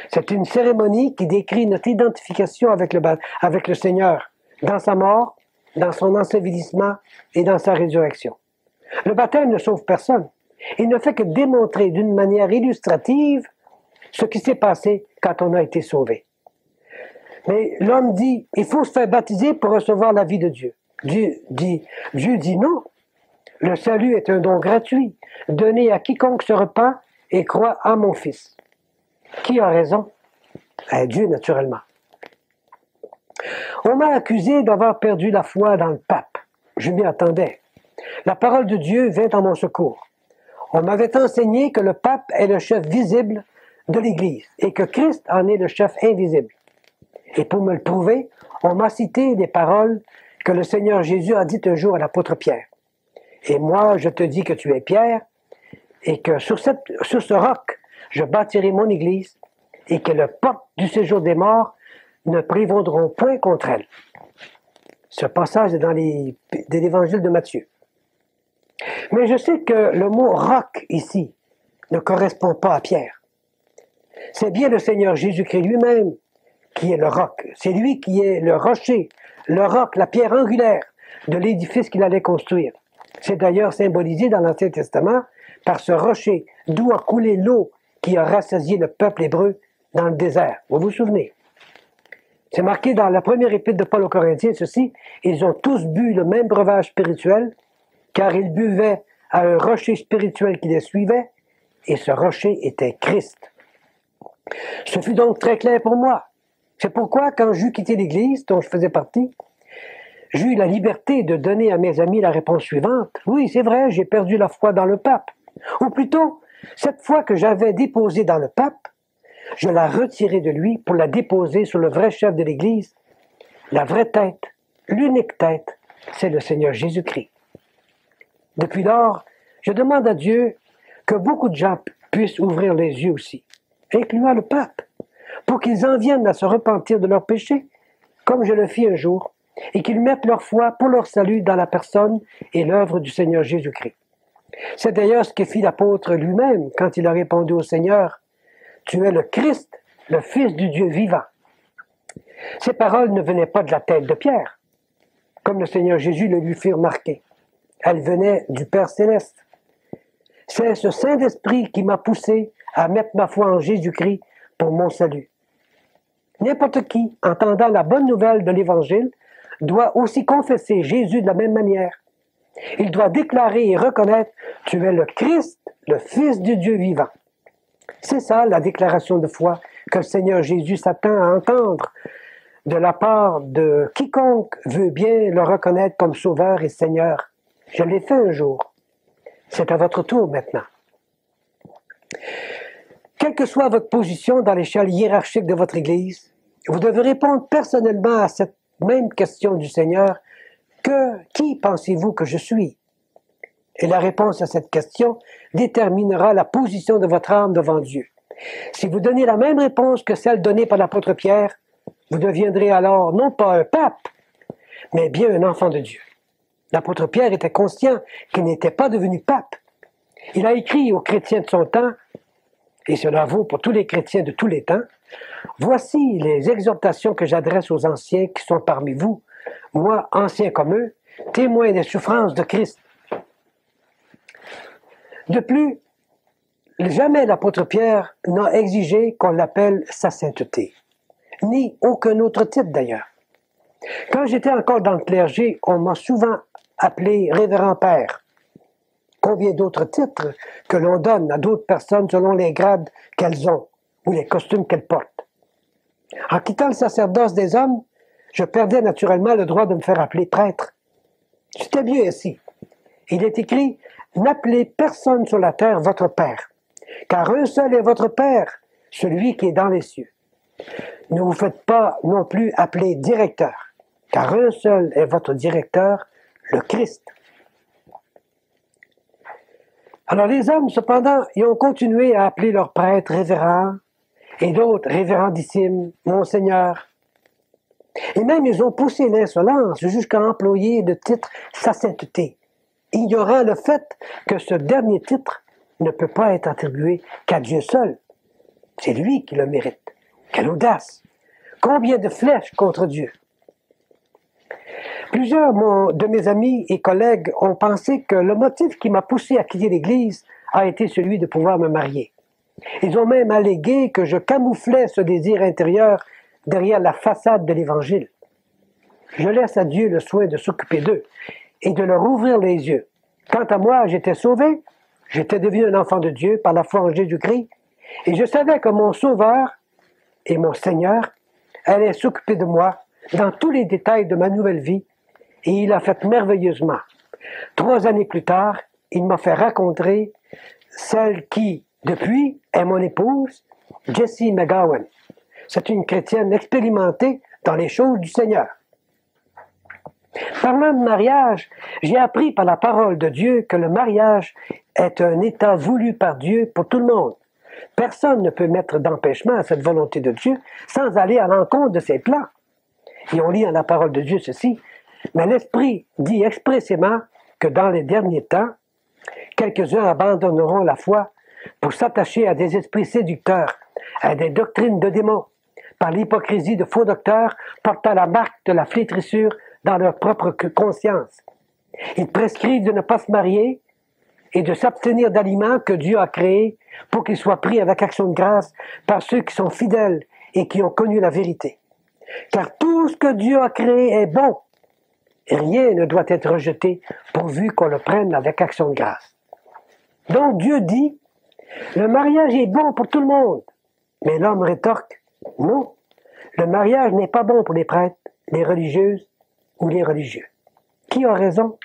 C'est une cérémonie qui décrit notre identification avec le Seigneur, dans sa mort, dans son ensevelissement et dans sa résurrection. Le baptême ne sauve personne. Il ne fait que démontrer d'une manière illustrative ce qui s'est passé quand on a été sauvé. Mais l'homme dit, il faut se faire baptiser pour recevoir la vie de Dieu. Dieu dit non. Le salut est un don gratuit, donné à quiconque se repent et croit à mon Fils. Qui a raison? Dieu, naturellement. On m'a accusé d'avoir perdu la foi dans le pape. Je m'y attendais. La parole de Dieu vint en mon secours. On m'avait enseigné que le pape est le chef visible de l'Église et que Christ en est le chef invisible. Et pour me le prouver, on m'a cité des paroles que le Seigneur Jésus a dites un jour à l'apôtre Pierre. Et moi, je te dis que tu es Pierre, et que sur ce roc, je bâtirai mon Église, et que les portes du séjour des morts ne prévaudront point contre elle. Ce passage est dans l'Évangile de Matthieu. Mais je sais que le mot roc ici ne correspond pas à Pierre. C'est bien le Seigneur Jésus-Christ lui-même qui est le roc. C'est lui qui est le rocher, le roc, la pierre angulaire de l'édifice qu'il allait construire. C'est d'ailleurs symbolisé dans l'Ancien Testament par ce rocher d'où a coulé l'eau qui a rassasié le peuple hébreu dans le désert. Vous vous souvenez? C'est marqué dans la première épître de Paul aux Corinthiens, ceci, ils ont tous bu le même breuvage spirituel, car ils buvaient à un rocher spirituel qui les suivait, et ce rocher était Christ. Ce fut donc très clair pour moi. C'est pourquoi, quand j'eus quitté l'Église, dont je faisais partie, j'ai eu la liberté de donner à mes amis la réponse suivante. Oui, c'est vrai, j'ai perdu la foi dans le pape. Ou plutôt, cette foi que j'avais déposée dans le pape, je la retirai de lui pour la déposer sur le vrai chef de l'Église. La vraie tête, l'unique tête, c'est le Seigneur Jésus-Christ. Depuis lors, je demande à Dieu que beaucoup de gens puissent ouvrir les yeux aussi, incluant le pape, pour qu'ils en viennent à se repentir de leurs péchés, comme je le fis un jour, et qu'ils mettent leur foi pour leur salut dans la personne et l'œuvre du Seigneur Jésus-Christ. C'est d'ailleurs ce que fit l'apôtre lui-même quand il a répondu au Seigneur, « Tu es le Christ, le Fils du Dieu vivant. » Ces paroles ne venaient pas de la tête de Pierre, comme le Seigneur Jésus le lui fit remarquer. Elles venaient du Père Céleste. C'est ce Saint-Esprit qui m'a poussé à mettre ma foi en Jésus-Christ pour mon salut. N'importe qui, entendant la bonne nouvelle de l'Évangile, doit aussi confesser Jésus de la même manière. Il doit déclarer et reconnaître « Tu es le Christ, le Fils du Dieu vivant ». C'est ça la déclaration de foi que le Seigneur Jésus s'attend à entendre de la part de quiconque veut bien le reconnaître comme Sauveur et Seigneur. Je l'ai fait un jour. C'est à votre tour maintenant. Quelle que soit votre position dans l'échelle hiérarchique de votre Église, vous devez répondre personnellement à cette même question du Seigneur. Qui pensez-vous que je suis? Et la réponse à cette question déterminera la position de votre âme devant Dieu. Si vous donnez la même réponse que celle donnée par l'apôtre Pierre, vous deviendrez alors non pas un pape, mais bien un enfant de Dieu. L'apôtre Pierre était conscient qu'il n'était pas devenu pape. Il a écrit aux chrétiens de son temps, et cela vaut pour tous les chrétiens de tous les temps, « Voici les exhortations que j'adresse aux anciens qui sont parmi vous, moi, ancien comme eux, témoin des souffrances de Christ. » De plus, jamais l'apôtre Pierre n'a exigé qu'on l'appelle sa sainteté, ni aucun autre titre d'ailleurs. Quand j'étais encore dans le clergé, on m'a souvent appelé révérend père. Combien d'autres titres que l'on donne à d'autres personnes selon les grades qu'elles ont ou les costumes qu'elles portent. En quittant le sacerdoce des hommes, je perdais naturellement le droit de me faire appeler prêtre. C'était mieux ainsi. Il est écrit « N'appelez personne sur la terre votre père, car un seul est votre père, celui qui est dans les cieux. Ne vous faites pas non plus appeler directeur, car un seul est votre directeur, le Christ. » Alors les hommes, cependant, ils ont continué à appeler leurs prêtres révérends, et d'autres révérendissime, monseigneur. Et même ils ont poussé l'insolence jusqu'à employer le titre sa sainteté, ignorant le fait que ce dernier titre ne peut pas être attribué qu'à Dieu seul. C'est lui qui le mérite. Quelle audace! Combien de flèches contre Dieu! Plusieurs de mes amis et collègues ont pensé que le motif qui m'a poussé à quitter l'Église a été celui de pouvoir me marier. Ils ont même allégué que je camouflais ce désir intérieur derrière la façade de l'Évangile. Je laisse à Dieu le soin de s'occuper d'eux et de leur ouvrir les yeux. Quant à moi, j'étais sauvé, j'étais devenu un enfant de Dieu par la foi en Jésus-Christ, et je savais que mon Sauveur et mon Seigneur allait s'occuper de moi dans tous les détails de ma nouvelle vie, et il a fait merveilleusement. 3 années plus tard, il m'a fait rencontrer celle qui, depuis, est mon épouse, Jessie McGowan. C'est une chrétienne expérimentée dans les choses du Seigneur. Parlant de mariage, j'ai appris par la parole de Dieu que le mariage est un état voulu par Dieu pour tout le monde. Personne ne peut mettre d'empêchement à cette volonté de Dieu sans aller à l'encontre de ses plans. Et on lit dans la parole de Dieu ceci, mais l'Esprit dit expressément que dans les derniers temps, quelques-uns abandonneront la foi pour s'attacher à des esprits séducteurs, à des doctrines de démons, par l'hypocrisie de faux docteurs portant la marque de la flétrissure dans leur propre conscience. Ils prescrivent de ne pas se marier et de s'abstenir d'aliments que Dieu a créés pour qu'ils soient pris avec action de grâce par ceux qui sont fidèles et qui ont connu la vérité. Car tout ce que Dieu a créé est bon, et rien ne doit être rejeté pourvu qu'on le prenne avec action de grâce. Donc Dieu dit, le mariage est bon pour tout le monde, mais l'homme rétorque, non, le mariage n'est pas bon pour les prêtres, les religieuses ou les religieux. Qui a raison?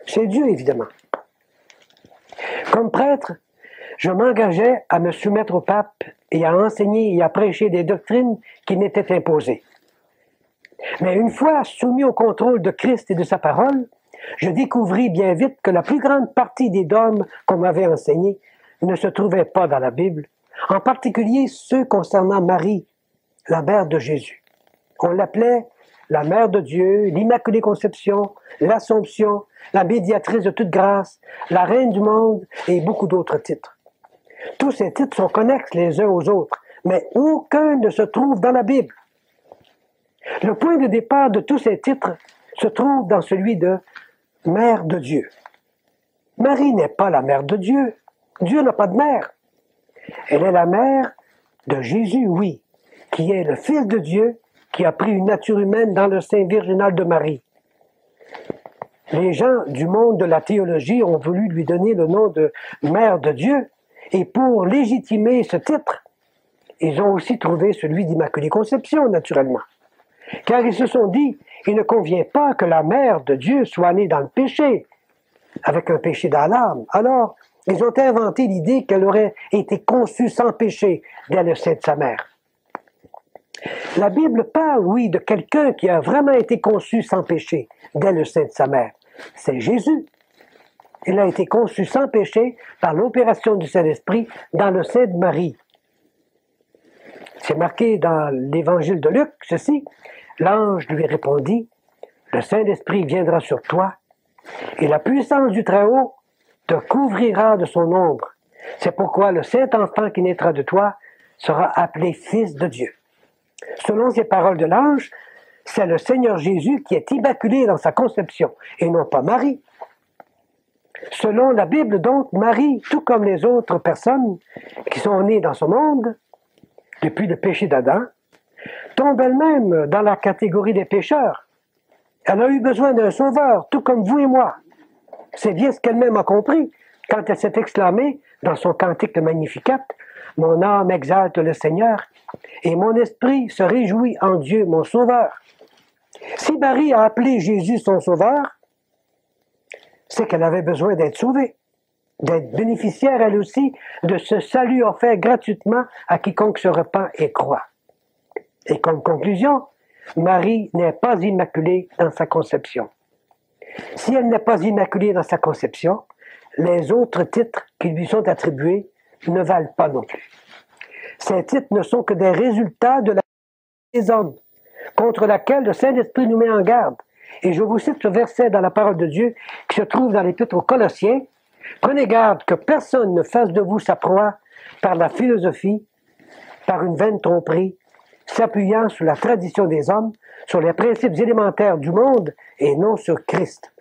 C'est Dieu, évidemment. Comme prêtre, je m'engageais à me soumettre au pape et à enseigner et à prêcher des doctrines qui m'étaient imposées. Mais une fois soumis au contrôle de Christ et de sa parole, je découvris bien vite que la plus grande partie des dogmes qu'on m'avait enseignés ne se trouvaient pas dans la Bible, en particulier ceux concernant Marie, la mère de Jésus. On l'appelait la mère de Dieu, l'Immaculée Conception, l'Assomption, la médiatrice de toute grâce, la reine du monde et beaucoup d'autres titres. Tous ces titres sont connexes les uns aux autres, mais aucun ne se trouve dans la Bible. Le point de départ de tous ces titres se trouve dans celui de mère de Dieu. Marie n'est pas la mère de Dieu. Dieu n'a pas de mère. Elle est la mère de Jésus, oui, qui est le Fils de Dieu, qui a pris une nature humaine dans le sein virginal de Marie. Les gens du monde de la théologie ont voulu lui donner le nom de Mère de Dieu, et pour légitimer ce titre, ils ont aussi trouvé celui d'Immaculée Conception, naturellement. Car ils se sont dit, il ne convient pas que la mère de Dieu soit née dans le péché, avec un péché dans l'âme. Alors, ils ont inventé l'idée qu'elle aurait été conçue sans péché dès le sein de sa mère. La Bible parle, oui, de quelqu'un qui a vraiment été conçu sans péché dès le sein de sa mère. C'est Jésus. Il a été conçu sans péché par l'opération du Saint-Esprit dans le sein de Marie. C'est marqué dans l'Évangile de Luc, ceci. L'ange lui répondit, « Le Saint-Esprit viendra sur toi, et la puissance du Très-Haut te couvrira de son ombre. C'est pourquoi le Saint-Enfant qui naîtra de toi sera appelé Fils de Dieu. » Selon ces paroles de l'ange, c'est le Seigneur Jésus qui est immaculé dans sa conception, et non pas Marie. Selon la Bible, donc, Marie, tout comme les autres personnes qui sont nées dans ce monde, depuis le péché d'Adam, tombe elle-même dans la catégorie des pécheurs. Elle a eu besoin d'un sauveur, tout comme vous et moi. C'est bien ce qu'elle-même a compris quand elle s'est exclamée dans son cantique le Magnificat, « Mon âme exalte le Seigneur, et mon esprit se réjouit en Dieu, mon sauveur. » Si Marie a appelé Jésus son sauveur, c'est qu'elle avait besoin d'être sauvée, d'être bénéficiaire elle aussi de ce salut offert gratuitement à quiconque se repent et croit. Et comme conclusion, Marie n'est pas immaculée dans sa conception. Si elle n'est pas immaculée dans sa conception, les autres titres qui lui sont attribués ne valent pas non plus. Ces titres ne sont que des résultats de la des hommes, contre laquelle le Saint-Esprit nous met en garde. Et je vous cite ce verset dans la parole de Dieu qui se trouve dans l'Épître aux Colossiens. « Prenez garde que personne ne fasse de vous sa proie par la philosophie, par une vaine tromperie, s'appuyant sur la tradition des hommes, sur les principes élémentaires du monde et non sur Christ. »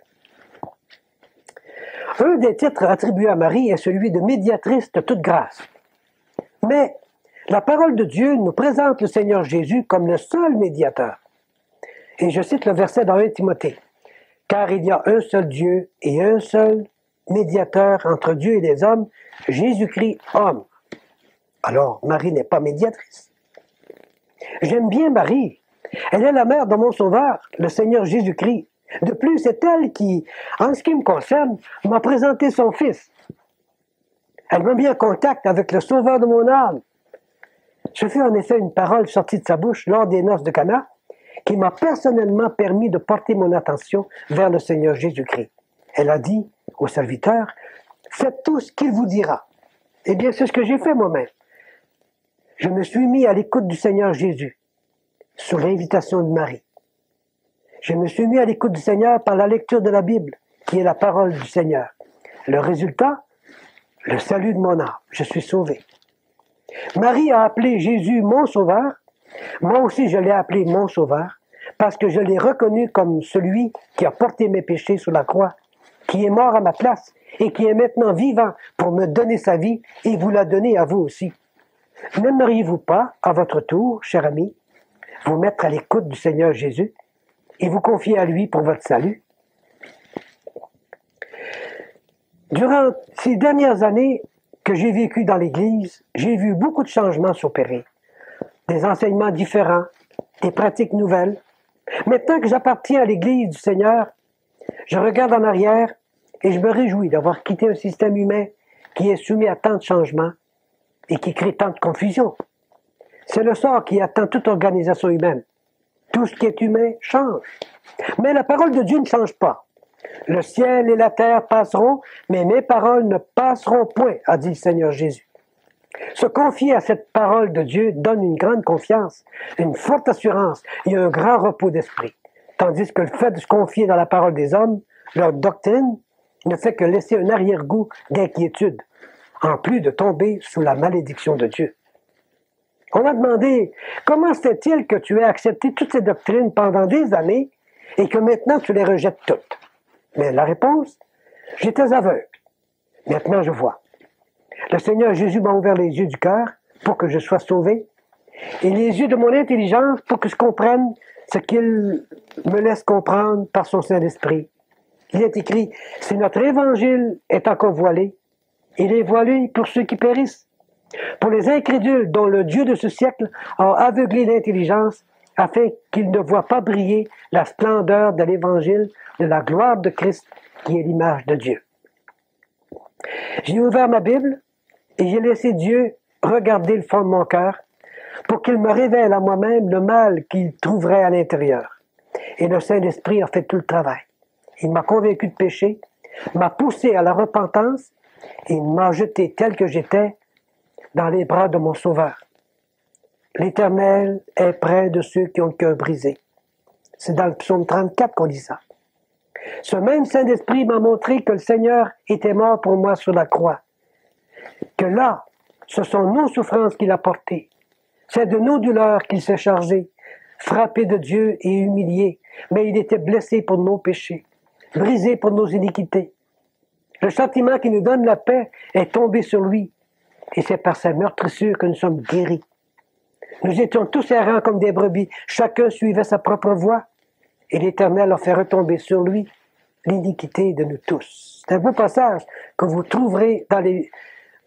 Un des titres attribués à Marie est celui de médiatrice de toute grâce. Mais la parole de Dieu nous présente le Seigneur Jésus comme le seul médiateur. Et je cite le verset dans 1 Timothée. « Car il y a un seul Dieu et un seul médiateur entre Dieu et les hommes, Jésus-Christ homme. » Alors, Marie n'est pas médiatrice. J'aime bien Marie. Elle est la mère de mon Sauveur, le Seigneur Jésus-Christ. De plus, c'est elle qui, en ce qui me concerne, m'a présenté son Fils. Elle m'a mis en contact avec le Sauveur de mon âme. Ce fut en effet une parole sortie de sa bouche lors des noces de Cana qui m'a personnellement permis de porter mon attention vers le Seigneur Jésus-Christ. Elle a dit au serviteur, « Faites tout ce qu'il vous dira. » Eh bien, c'est ce que j'ai fait moi-même. Je me suis mis à l'écoute du Seigneur Jésus, sous l'invitation de Marie. Je me suis mis à l'écoute du Seigneur par la lecture de la Bible, qui est la parole du Seigneur. Le résultat, le salut de mon âme. Je suis sauvé. Marie a appelé Jésus mon sauveur. Moi aussi, je l'ai appelé mon sauveur, parce que je l'ai reconnu comme celui qui a porté mes péchés sur la croix, qui est mort à ma place et qui est maintenant vivant pour me donner sa vie et vous la donner à vous aussi. N'aimeriez-vous pas, à votre tour, cher ami, vous mettre à l'écoute du Seigneur Jésus et vous confier à lui pour votre salut? Durant ces dernières années que j'ai vécues dans l'Église, j'ai vu beaucoup de changements s'opérer, des enseignements différents, des pratiques nouvelles. Maintenant que j'appartiens à l'Église du Seigneur, je regarde en arrière et je me réjouis d'avoir quitté un système humain qui est soumis à tant de changements et qui crée tant de confusion. C'est le sort qui attend toute organisation humaine. Tout ce qui est humain change. Mais la parole de Dieu ne change pas. Le ciel et la terre passeront, mais mes paroles ne passeront point, a dit le Seigneur Jésus. Se confier à cette parole de Dieu donne une grande confiance, une forte assurance et un grand repos d'esprit. Tandis que le fait de se confier dans la parole des hommes, leur doctrine, ne fait que laisser un arrière-goût d'inquiétude, en plus de tomber sous la malédiction de Dieu. On a demandé, comment se fait-il que tu aies accepté toutes ces doctrines pendant des années et que maintenant tu les rejettes toutes? Mais la réponse, j'étais aveugle. Maintenant je vois. Le Seigneur Jésus m'a ouvert les yeux du cœur pour que je sois sauvé et les yeux de mon intelligence pour que je comprenne ce qu'il me laisse comprendre par son Saint-Esprit. Il est écrit, si notre évangile est encore voilé, il est voilé pour ceux qui périssent. Pour les incrédules dont le Dieu de ce siècle a aveuglé l'intelligence, afin qu'ils ne voient pas briller la splendeur de l'Évangile de la gloire de Christ, qui est l'image de Dieu. J'ai ouvert ma Bible et j'ai laissé Dieu regarder le fond de mon cœur pour qu'il me révèle à moi-même le mal qu'il trouverait à l'intérieur. Et le Saint-Esprit a fait tout le travail. Il m'a convaincu de péché, m'a poussé à la repentance et m'a jeté tel que j'étais dans les bras de mon Sauveur. L'Éternel est près de ceux qui ont le cœur brisé. C'est dans le psaume 34 qu'on dit ça. Ce même Saint-Esprit m'a montré que le Seigneur était mort pour moi sur la croix. Que là, ce sont nos souffrances qu'il a portées. C'est de nos douleurs qu'il s'est chargé, frappé de Dieu et humilié. Mais il était blessé pour nos péchés, brisé pour nos iniquités. Le châtiment qui nous donne la paix est tombé sur lui. Et c'est par sa meurtrissure que nous sommes guéris. Nous étions tous errants comme des brebis. Chacun suivait sa propre voie. Et l'Éternel a fait retomber sur lui l'iniquité de nous tous. C'est un beau passage que vous trouverez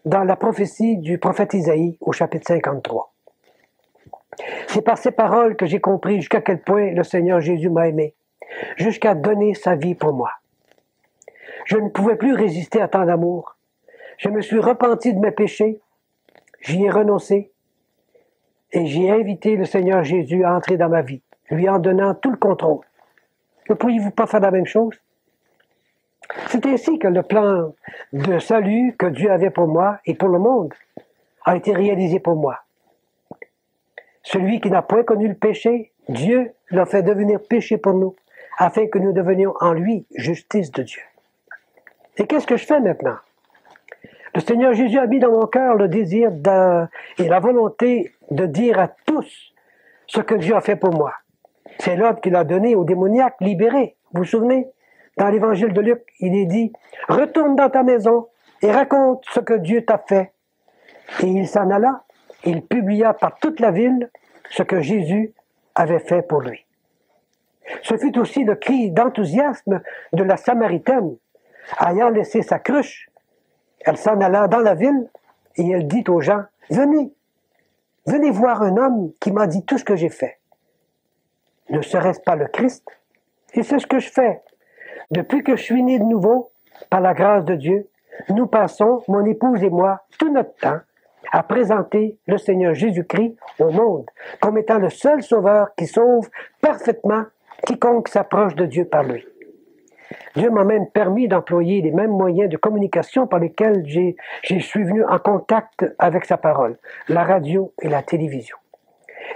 dans la prophétie du prophète Isaïe au chapitre 53. C'est par ces paroles que j'ai compris jusqu'à quel point le Seigneur Jésus m'a aimé, jusqu'à donner sa vie pour moi. Je ne pouvais plus résister à tant d'amour. Je me suis repenti de mes péchés, j'y ai renoncé, et j'ai invité le Seigneur Jésus à entrer dans ma vie, lui en donnant tout le contrôle. Ne pourriez-vous pas faire la même chose? C'est ainsi que le plan de salut que Dieu avait pour moi et pour le monde a été réalisé pour moi. Celui qui n'a point connu le péché, Dieu l'a fait devenir péché pour nous, afin que nous devenions en lui justice de Dieu. Et qu'est-ce que je fais maintenant? Le Seigneur Jésus a mis dans mon cœur le désir et la volonté de dire à tous ce que Dieu a fait pour moi. C'est l'ordre qu'il a donné aux démoniaques libérés. Vous vous souvenez? Dans l'évangile de Luc, il est dit « Retourne dans ta maison et raconte ce que Dieu t'a fait. » Et il s'en alla, il publia par toute la ville ce que Jésus avait fait pour lui. Ce fut aussi le cri d'enthousiasme de la Samaritaine. Ayant laissé sa cruche, elle s'en alla dans la ville et elle dit aux gens « Venez, venez voir un homme qui m'a dit tout ce que j'ai fait. Ne serait-ce pas le Christ? Et c'est ce que je fais. Depuis que je suis né de nouveau, par la grâce de Dieu, nous passons, mon épouse et moi, tout notre temps à présenter le Seigneur Jésus-Christ au monde comme étant le seul sauveur qui sauve parfaitement quiconque s'approche de Dieu par lui. Dieu m'a même permis d'employer les mêmes moyens de communication par lesquels je suis venu en contact avec sa parole, la radio et la télévision.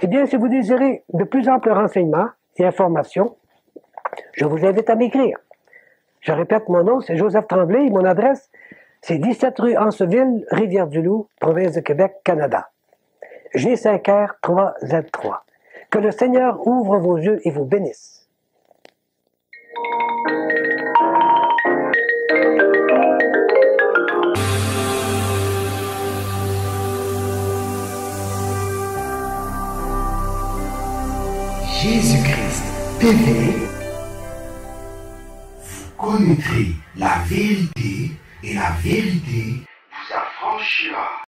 Eh bien, si vous désirez de plus amples renseignements et informations, je vous invite à m'écrire. Je répète, mon nom, c'est Joseph Tremblay et mon adresse, c'est 17 rue Anceville, Rivière-du-Loup, province de Québec, Canada. G5R 3Z3. Que le Seigneur ouvre vos yeux et vous bénisse. Jésus-Christ TV, vous connaîtrez la vérité et la vérité vous affranchira.